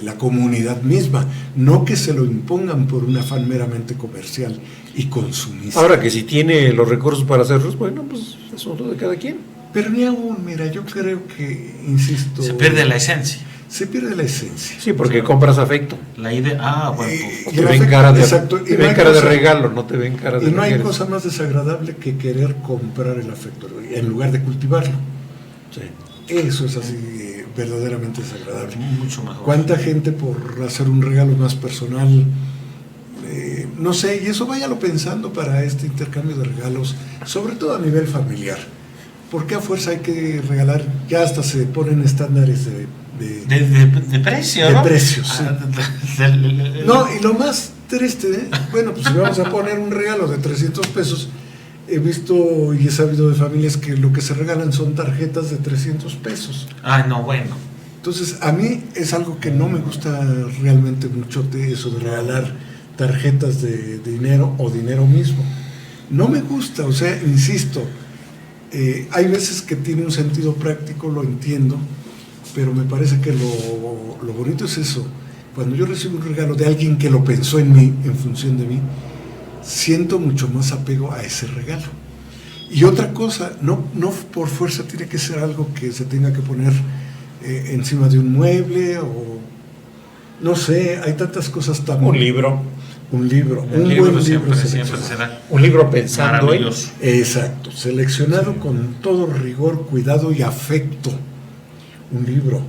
la comunidad misma, no que se lo impongan por un afán meramente comercial y consumista. Ahora que si tiene los recursos para hacerlos, bueno, pues asunto de cada quien. Pero ni aún, mira, yo creo que, insisto... Se pierde la esencia. Se pierde la esencia. Sí, porque compras afecto. La idea... bueno, Y Te el ven afecto, cara de, exacto, y te no ven hay cara de cosa- regalo, no te ven cara de Y no hay regalos. cosa más desagradable que querer comprar el afecto en lugar de cultivarlo. Sí. Eso es así verdaderamente desagradable. mucho mejor. ¿Cuánta gente por hacer un regalo más personal? No sé, y eso váyalo pensando para este intercambio de regalos, sobre todo a nivel familiar. Porque a fuerza hay que regalar, ya hasta se ponen estándares De precio, de ¿no? precios, sí. Del- No, y lo más triste, bueno, pues si vamos a poner un regalo de 300 pesos, he visto y he sabido de familias que lo que se regalan son tarjetas de 300 pesos. Ay, no, bueno. Entonces, a mí es algo que no me gusta realmente mucho de eso de regalar tarjetas de dinero o dinero mismo. No me gusta, o sea, insisto, hay veces que tiene un sentido práctico, lo entiendo, pero me parece que lo bonito es eso. Cuando yo recibo un regalo de alguien que lo pensó en mí, en función de mí, siento mucho más apego a ese regalo. Y otra cosa, no por fuerza tiene que ser algo que se tenga que poner encima de un mueble o no sé, hay tantas cosas tan... Un libro. Un libro, El un libro buen libro siempre seleccionado. será Un libro pensando en... maravilloso. Exacto, seleccionado con todo rigor, cuidado y afecto. Un libro.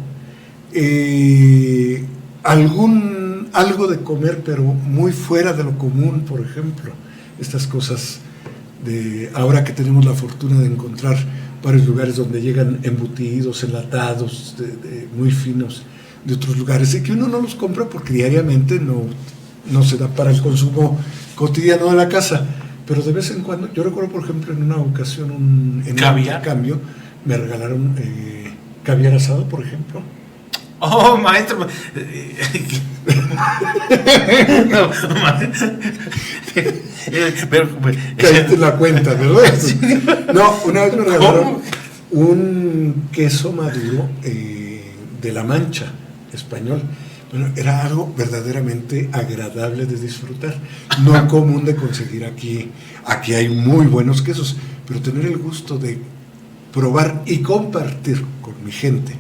Algo de comer, pero muy fuera de lo común, por ejemplo. Estas cosas de ahora que tenemos la fortuna de encontrar varios lugares donde llegan embutidos, enlatados, muy finos, de otros lugares, y que uno no los compra porque diariamente no se da para el consumo cotidiano de la casa, pero de vez en cuando, yo recuerdo por ejemplo en una ocasión en un ¿Caviar? intercambio me regalaron caviar asado, por ejemplo. Oh, maestro. No, pero, Caíste en la cuenta, ¿verdad? No, una vez me regalaron un queso maduro de La Mancha, español. Bueno, era algo verdaderamente agradable de disfrutar, no común de conseguir aquí. Aquí hay muy buenos quesos, pero tener el gusto de probar y compartir con mi gente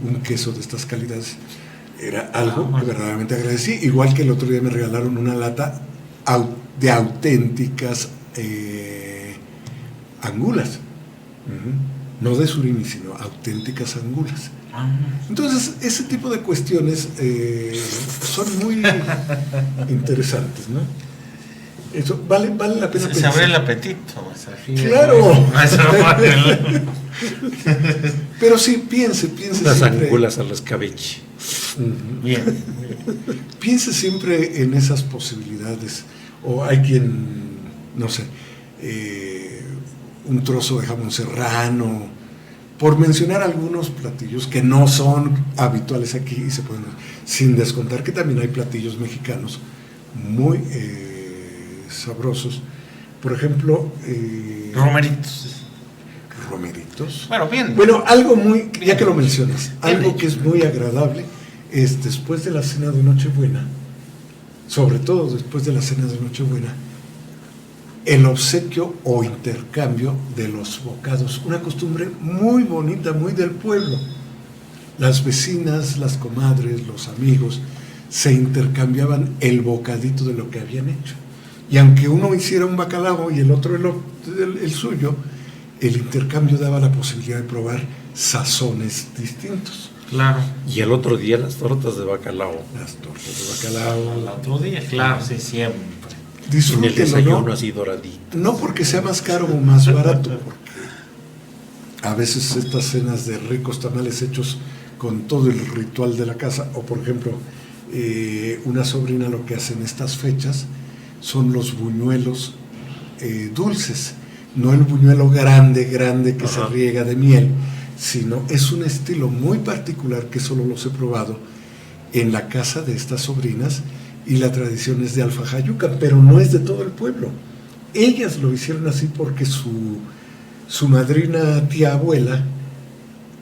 un queso de estas calidades era algo que verdaderamente agradecí. Igual que el otro día me regalaron una lata de auténticas angulas, no de surimi, sino auténticas angulas. Entonces, ese tipo de cuestiones son muy interesantes, ¿no? Eso vale la pena se pensar. abre el apetito. ¡Claro! Maestro. Pero sí, piense Las siempre. angulas al escabeche. Bien. Piense siempre en esas posibilidades. O hay quien, no sé, un trozo de jamón serrano, por mencionar algunos platillos que no son habituales aquí y se pueden, sin descontar que también hay platillos mexicanos muy sabrosos. Por ejemplo, romeritos. Bueno, bien. Bueno, algo muy, ya que lo mencionas, algo que es muy agradable es después de la cena de Nochebuena, sobre todo después de la cena de Nochebuena, el obsequio o intercambio de los bocados, una costumbre muy bonita, muy del pueblo. Las vecinas, las comadres, los amigos se intercambiaban el bocadito de lo que habían hecho. Y aunque uno hiciera un bacalao y el otro el suyo, el intercambio daba la posibilidad de probar sazones distintos. Claro. Y el otro día las tortas de bacalao. Las tortas de bacalao. Al otro día, claro, sí, siempre. En el Disfrútenlo, desayuno ¿no? así doradito. No porque sea más caro o más barato, porque a veces estas cenas de ricos tamales hechos con todo el ritual de la casa, o por ejemplo, una sobrina lo que hace en estas fechas son los buñuelos dulces, no el buñuelo grande que se riega de miel, sino es un estilo muy particular que solo los he probado en la casa de estas sobrinas, y la tradición es de Alfajayucan, pero no es de todo el pueblo. Ellas lo hicieron así porque su madrina tía abuela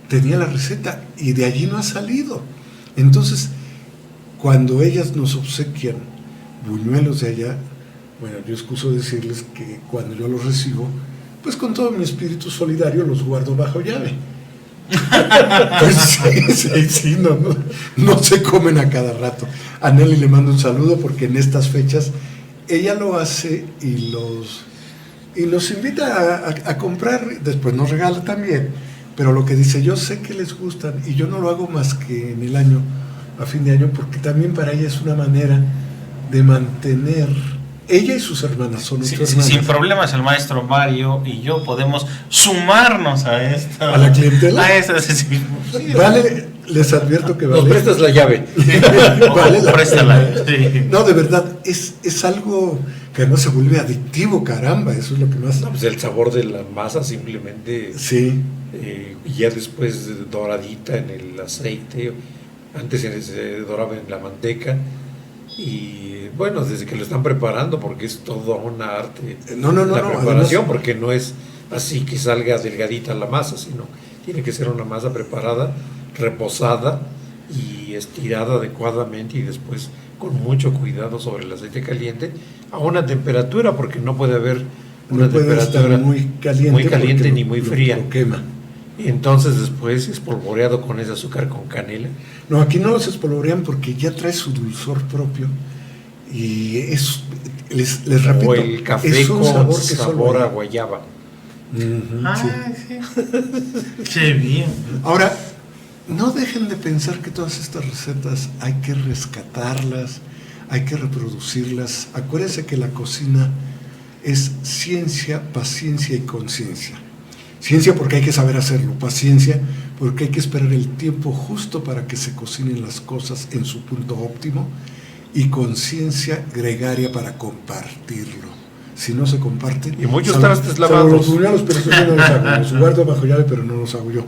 tenía la receta y de allí no ha salido. Entonces, cuando ellas nos obsequian buñuelos de allá, bueno, yo excuso decirles que cuando yo los recibo, pues con todo mi espíritu solidario los guardo bajo llave. Pues sí, no se comen a cada rato. A Nelly le mando un saludo porque en estas fechas ella lo hace y los invita a comprar, después nos regala también, pero lo que dice, yo sé que les gustan y yo no lo hago más que en el año, a fin de año, porque también para ella es una manera de mantener. Ella y sus hermanas son nuestras hermanas. Sin problemas, el maestro Mario y yo podemos sumarnos a esta. ¿A la clientela? A esta, sí. Vale, les advierto que vale. Nos prestas la llave. Vale la préstala. Sí. No, de verdad, es algo que no se vuelve adictivo, caramba, eso es lo que más. No, pues el sabor de la masa simplemente. Sí. Y ya después doradita en el aceite, antes se doraba en la manteca. Y bueno, desde que lo están preparando, porque es todo una arte la preparación, además, porque no es así que salga delgadita la masa, sino tiene que ser una masa preparada, reposada y estirada adecuadamente, y después con mucho cuidado sobre el aceite caliente a una temperatura, porque no puede haber una temperatura muy caliente ni muy fría. Lo quema. Y entonces después espolvoreado con ese azúcar con canela. No, aquí no los espolvorean porque ya trae su dulzor propio y les repito, o el café es un con sabor a guayaba. Sí. Qué bien. Ahora, no dejen de pensar que todas estas recetas hay que rescatarlas, hay que reproducirlas. Acuérdense que la cocina es ciencia, paciencia y conciencia. Ciencia porque hay que saber hacerlo, paciencia porque hay que esperar el tiempo justo para que se cocinen las cosas en su punto óptimo, y conciencia gregaria para compartirlo. Si no se comparte... Y muchos trastes lavados. Los buñuelos, pero eso yo no los hago, los guardo bajo llave, pero no los hago yo.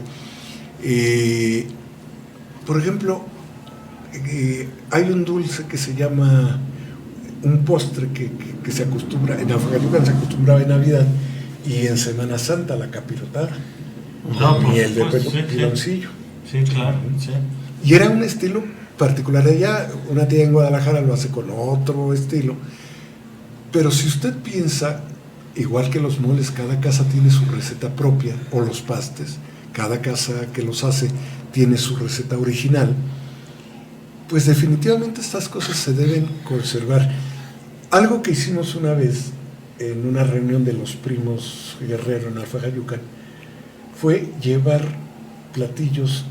Por ejemplo, hay un dulce que se llama, un postre que se acostumbra, en Alfajayucan se acostumbraba en Navidad, y en Semana Santa la capirotada, miel de piloncillo. Sí, claro. Sí. Y era un estilo particular de allá. Una tía en Guadalajara lo hace con otro estilo. Pero si usted piensa, igual que los moles, cada casa tiene su receta propia, o los pastes, cada casa que los hace tiene su receta original, pues definitivamente estas cosas se deben conservar. Algo que hicimos una vez en una reunión de los primos Guerrero en Alfajayucan fue llevar platillos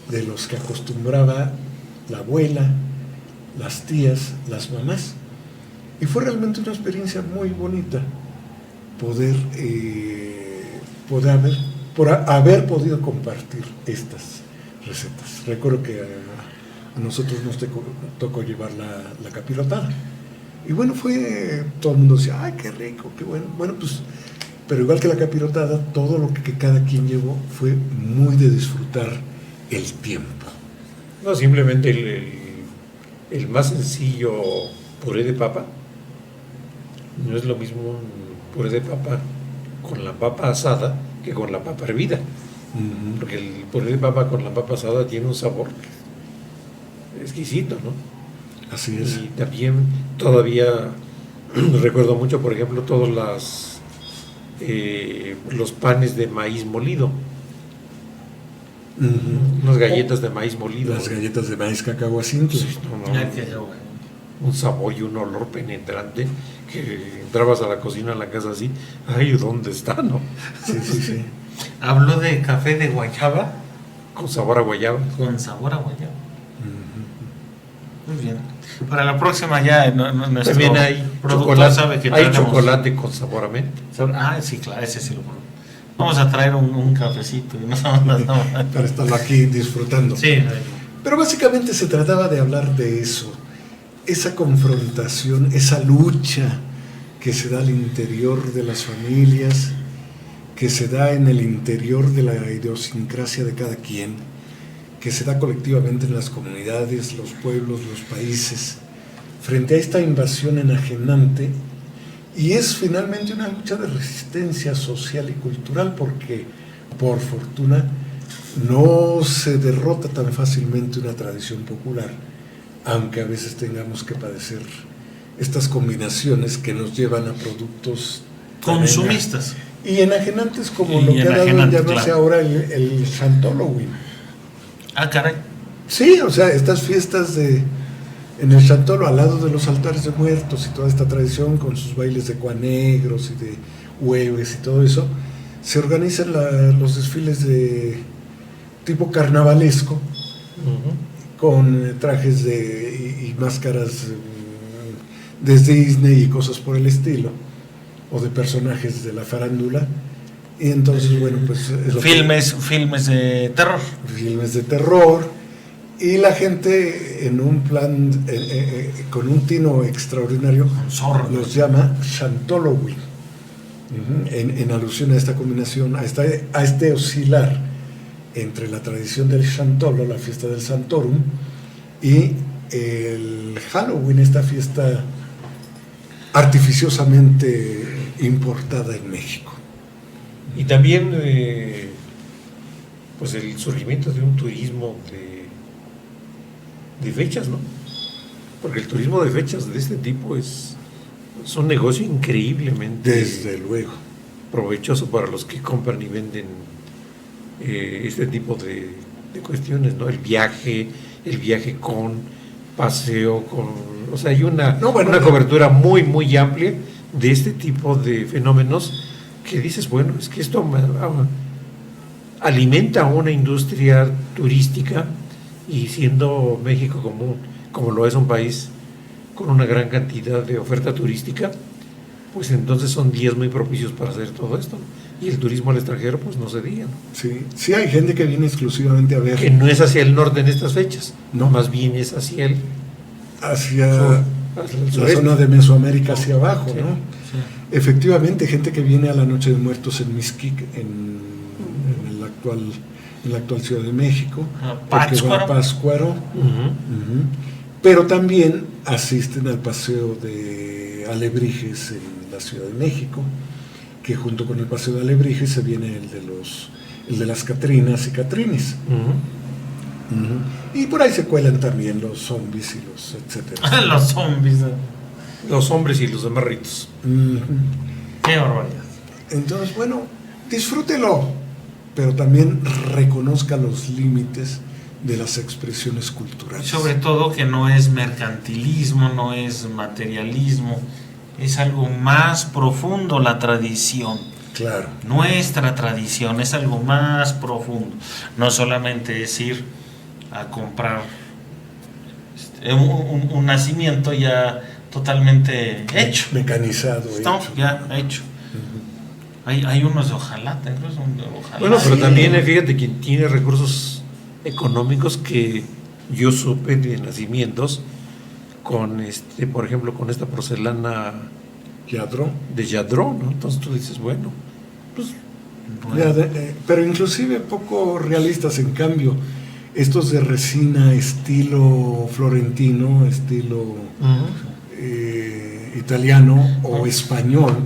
de los que acostumbraba la abuela, las tías, las mamás, y fue realmente una experiencia muy bonita poder haber podido compartir estas recetas. Recuerdo que a nosotros nos tocó llevar la capirotada. Y bueno, todo el mundo decía, ¡ay, qué rico, qué bueno! Bueno, pues, pero igual que la capirotada, todo lo que cada quien llevó fue muy de disfrutar el tiempo. No, simplemente el más sencillo puré de papa, no es lo mismo un puré de papa con la papa asada que con la papa hervida. Uh-huh. Porque el puré de papa con la papa asada tiene un sabor exquisito, ¿no? Así es. Y también todavía recuerdo mucho, por ejemplo, todos los panes de maíz molido. Uh-huh. Unas galletas de maíz molido. Las galletas de maíz cacahuacinto. Sí, un sabor y un olor penetrante que entrabas a la cocina en la casa así, ay, ¿dónde está, no? Sí. Habló de café de guayaba. Con sabor a guayaba. Con sabor a guayaba. Muy bien. Para la próxima ya nuestro también hay productor sabe que hay chocolate con sabor a menta. Sí, claro, ese sí lo probé. Vamos a traer un cafecito y para estarlo aquí disfrutando. Sí. Pero básicamente se trataba de hablar de eso, esa confrontación, esa lucha que se da al interior de las familias, que se da en el interior de la idiosincrasia de cada quien, que se da colectivamente en las comunidades, los pueblos, los países, frente a esta invasión enajenante, y es finalmente una lucha de resistencia social y cultural, porque por fortuna no se derrota tan fácilmente una tradición popular, aunque a veces tengamos que padecer estas combinaciones que nos llevan a productos consumistas y enajenantes, como y lo que ha dado en llamarse claro. ahora el Sant'Halloween. Ah, caray. Sí, o sea, estas fiestas en el Sant'Halloween, al lado de los altares de muertos y toda esta tradición con sus bailes de cuanegros y de hueves y todo eso, se organizan los desfiles de tipo carnavalesco, con trajes y máscaras de Disney y cosas por el estilo, o de personajes de la farándula. Y entonces, bueno, pues es lo filmes de terror. Filmes de terror, y la gente en un plan con un tino extraordinario los llama Sant'Halloween, en alusión a esta combinación, a este oscilar entre la tradición del Sant'Halloween, la fiesta del Santorum, y el Halloween, esta fiesta artificiosamente importada en México. Y también pues el surgimiento de un turismo de fechas, ¿no? Porque el turismo de fechas de este tipo es un negocio increíblemente, desde luego, provechoso para los que compran y venden este tipo de cuestiones, ¿no? El viaje con paseo, o sea, hay una cobertura muy, muy amplia de este tipo de fenómenos, que dices, bueno, es que esto alimenta una industria turística, y siendo México como lo es un país con una gran cantidad de oferta turística, pues entonces son días muy propicios para hacer todo esto, y el turismo al extranjero pues no se diga, ¿no? Sí hay gente que viene exclusivamente a ver, que no es hacia el norte en estas fechas, no, más bien es hacia hacia el la zona de Mesoamérica, hacia abajo, sí, ¿no? Sí. Efectivamente, gente que viene a la Noche de Muertos en Mixquic, en la actual Ciudad de México, porque va a Pátzcuaro, pero también asisten al paseo de Alebrijes en la Ciudad de México, que junto con el paseo de Alebrijes se viene el de las Catrinas y Catrines. Y por ahí se cuelan también los zombies y los etcétera. Los zombies. Los hombres y los demás ritos. Qué barbaridad. Entonces, bueno, disfrútelo, pero también reconozca los límites de las expresiones culturales. Sobre todo que no es mercantilismo, no es materialismo, es algo más profundo la tradición. Claro. Nuestra tradición es algo más profundo. No solamente es ir a comprar un nacimiento ya totalmente hecho. Mecanizado. Está ya hecho. Hay unos de hojalata, incluso un de hojalata. Bueno, pero también fíjate, quien tiene recursos económicos, que yo supe de nacimientos con por ejemplo, con esta porcelana de Lladró, ¿no? Entonces tú dices, bueno, pues pero inclusive poco realistas, en cambio, estos de resina estilo florentino, estilo italiano o español,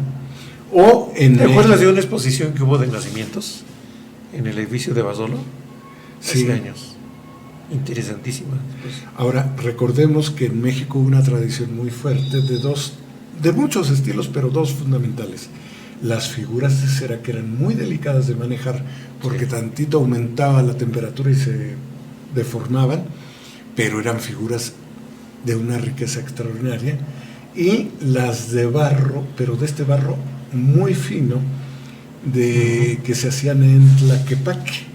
o en ¿te acuerdas de una exposición que hubo de nacimientos en el edificio de Basolo? Sí. Hace años. Interesantísima. Pues. Ahora, recordemos que en México hubo una tradición muy fuerte de muchos estilos, pero dos fundamentales. Las figuras de cera, que eran muy delicadas de manejar, porque tantito aumentaba la temperatura y se deformaban, pero eran figuras de una riqueza extraordinaria. Y las de barro, pero de este barro muy fino, que se hacían en Tlaquepaque,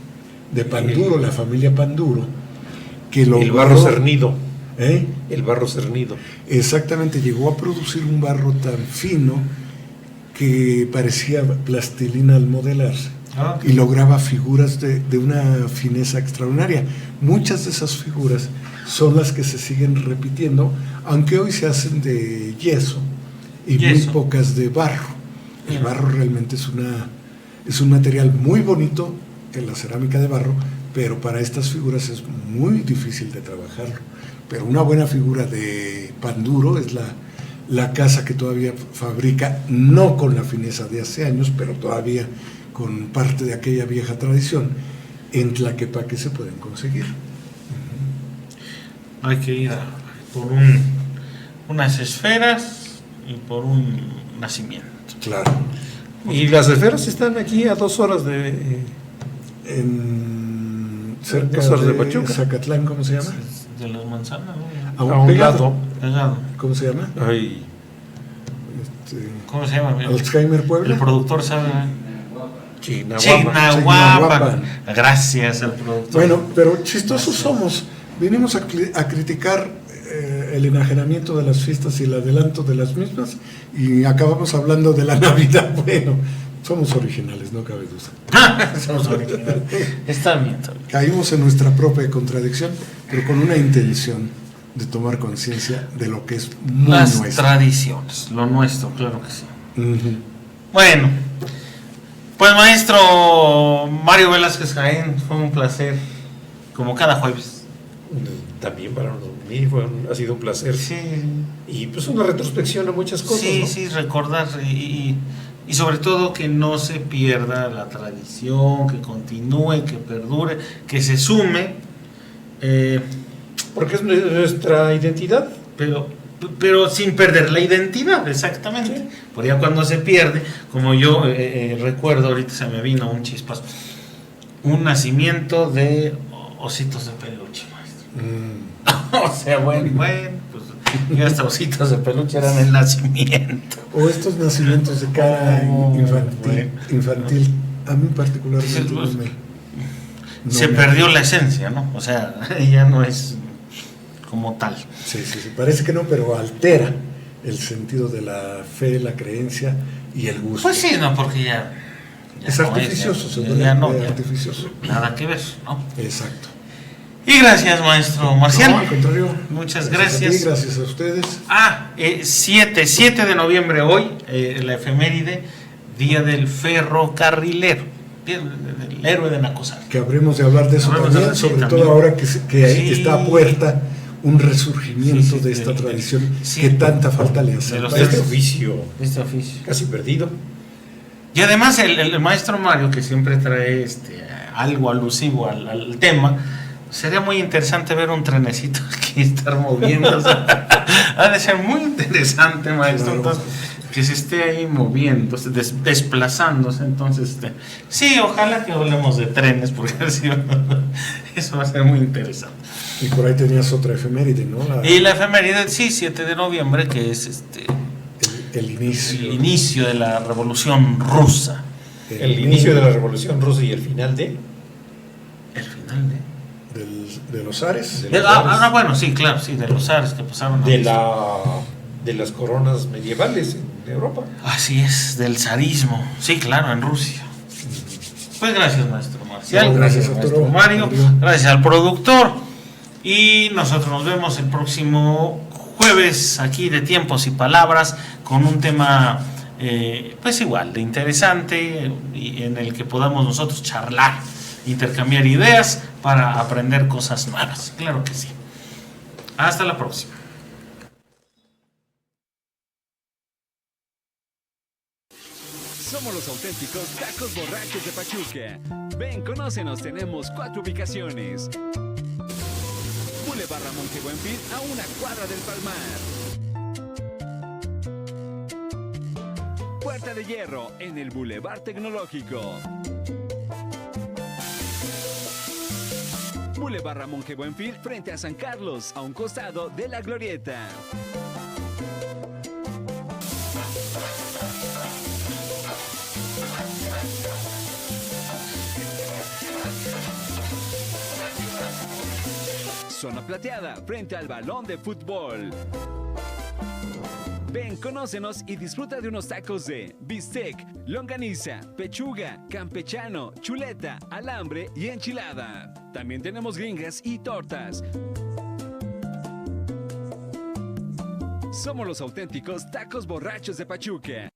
de Panduro, la familia Panduro, que el barro cernido. El barro cernido. Exactamente, llegó a producir un barro tan fino que parecía plastilina al modelarse. y lograba figuras de una fineza extraordinaria. Muchas de esas figuras son las que se siguen repitiendo, aunque hoy se hacen de yeso y muy pocas de barro. El barro realmente es un material muy bonito en la cerámica de barro, pero para estas figuras es muy difícil de trabajarlo. Pero una buena figura de pan duro es la casa que todavía fabrica, no con la fineza de hace años, pero todavía con parte de aquella vieja tradición. En Tlaquepaque se pueden conseguir. Hay que ir por unas esferas y por un nacimiento. Claro. Y las esferas están aquí a 2 horas de... cerca 2 horas de de Pachuca. Zacatlán, ¿cómo se llama? De las manzanas, ¿no? A un lado. Pegado. ¿Cómo se llama? Ay, ¿Cómo se llama? Alzheimer Puebla. El productor sabe. Chignahuapan. Chignahuapan. Gracias al productor. Bueno, pero chistosos somos. Vinimos a criticar el enajenamiento de las fiestas y el adelanto de las mismas y acabamos hablando de la Navidad. Bueno, somos originales, no cabe duda. Somos originales. Está bien. Caímos en nuestra propia contradicción, pero con una intención de tomar conciencia de lo que es muy las nuestro. tradiciones, lo nuestro, claro que sí. Uh-huh. Bueno, pues maestro Mario Velázquez Jaén, fue un placer, como cada jueves. También para mí ha sido un placer. Sí, Y pues una retrospección a muchas cosas, sí, ¿no? sí, recordar y sobre todo que no se pierda la tradición, que continúe, que perdure, que se sume, Porque es nuestra identidad. pero sin perder la identidad, exactamente. Sí. Por ya cuando se pierde, como yo recuerdo, ahorita se me vino un chispazo, un nacimiento de ositos de peluche, maestro. O sea, bueno, pues ya hasta ositos de peluche eran el nacimiento. O estos nacimientos de cara infantil, a mí particularmente Dices, pues, no se me- perdió la esencia, ¿no? O sea, ya no es como tal. Sí, parece que no, pero altera el sentido de la fe, la creencia y el gusto. Pues sí, no, porque ya es no artificioso, se ya puede no, ya artificioso. nada que ver, ¿no? Exacto. Y gracias, maestro Marcial. No, al contrario. Muchas Gracias. gracias. A ti, gracias a ustedes. 7 de noviembre hoy, la efeméride, Día del Ferrocarrilero, del héroe de Nacosar. Que habremos de hablar de eso Habremos de también, hablar, sí, sobre también. todo ahora que Sí. está a puerta un resurgimiento Sí, de esta del- tradición sí. que tanta falta le hace. De los Este tres. oficio Este oficio. casi perdido. Y además el maestro Mario, que siempre trae algo alusivo al tema, sería muy interesante ver un trenecito aquí estar moviéndose. Ha de ser muy interesante, maestro, Claro. entonces, que se esté ahí moviéndose, desplazándose. Entonces, sí, ojalá que hablemos de trenes, porque así eso va a ser muy interesante. Y por ahí tenías otra efeméride, ¿no? Y la efeméride, sí, 7 de noviembre, que es el inicio. el inicio de la Revolución Rusa. El inicio de la Revolución Rusa y el final de... El final de los Ares. De los Ares. bueno, sí, claro, sí, de los Ares que pasaron. de las coronas medievales en Europa. Así es, del zarismo. Sí, claro, en Rusia. Pues gracias, maestro Marcial. No, gracias, maestro Arturo. Mario. Gracias al productor. Y nosotros nos vemos el próximo jueves aquí de Tiempos y Palabras con un tema, pues igual, de interesante y en el que podamos nosotros charlar, intercambiar ideas para aprender cosas nuevas. Claro que sí. Hasta la próxima. Somos los auténticos tacos borrachos de Pachuca. Ven, conócenos, tenemos 4 ubicaciones. Boulevard Ramón G. Buenfil, a 1 cuadra del Palmar. Puerta de Hierro, en el Boulevard Tecnológico. Boulevard Ramón G. Buenfil, frente a San Carlos, a un costado de la Glorieta. Zona Plateada, frente al balón de fútbol. Ven, conócenos y disfruta de unos tacos de bistec, longaniza, pechuga, campechano, chuleta, alambre y enchilada. También tenemos gringas y tortas. Somos los auténticos tacos borrachos de Pachuca.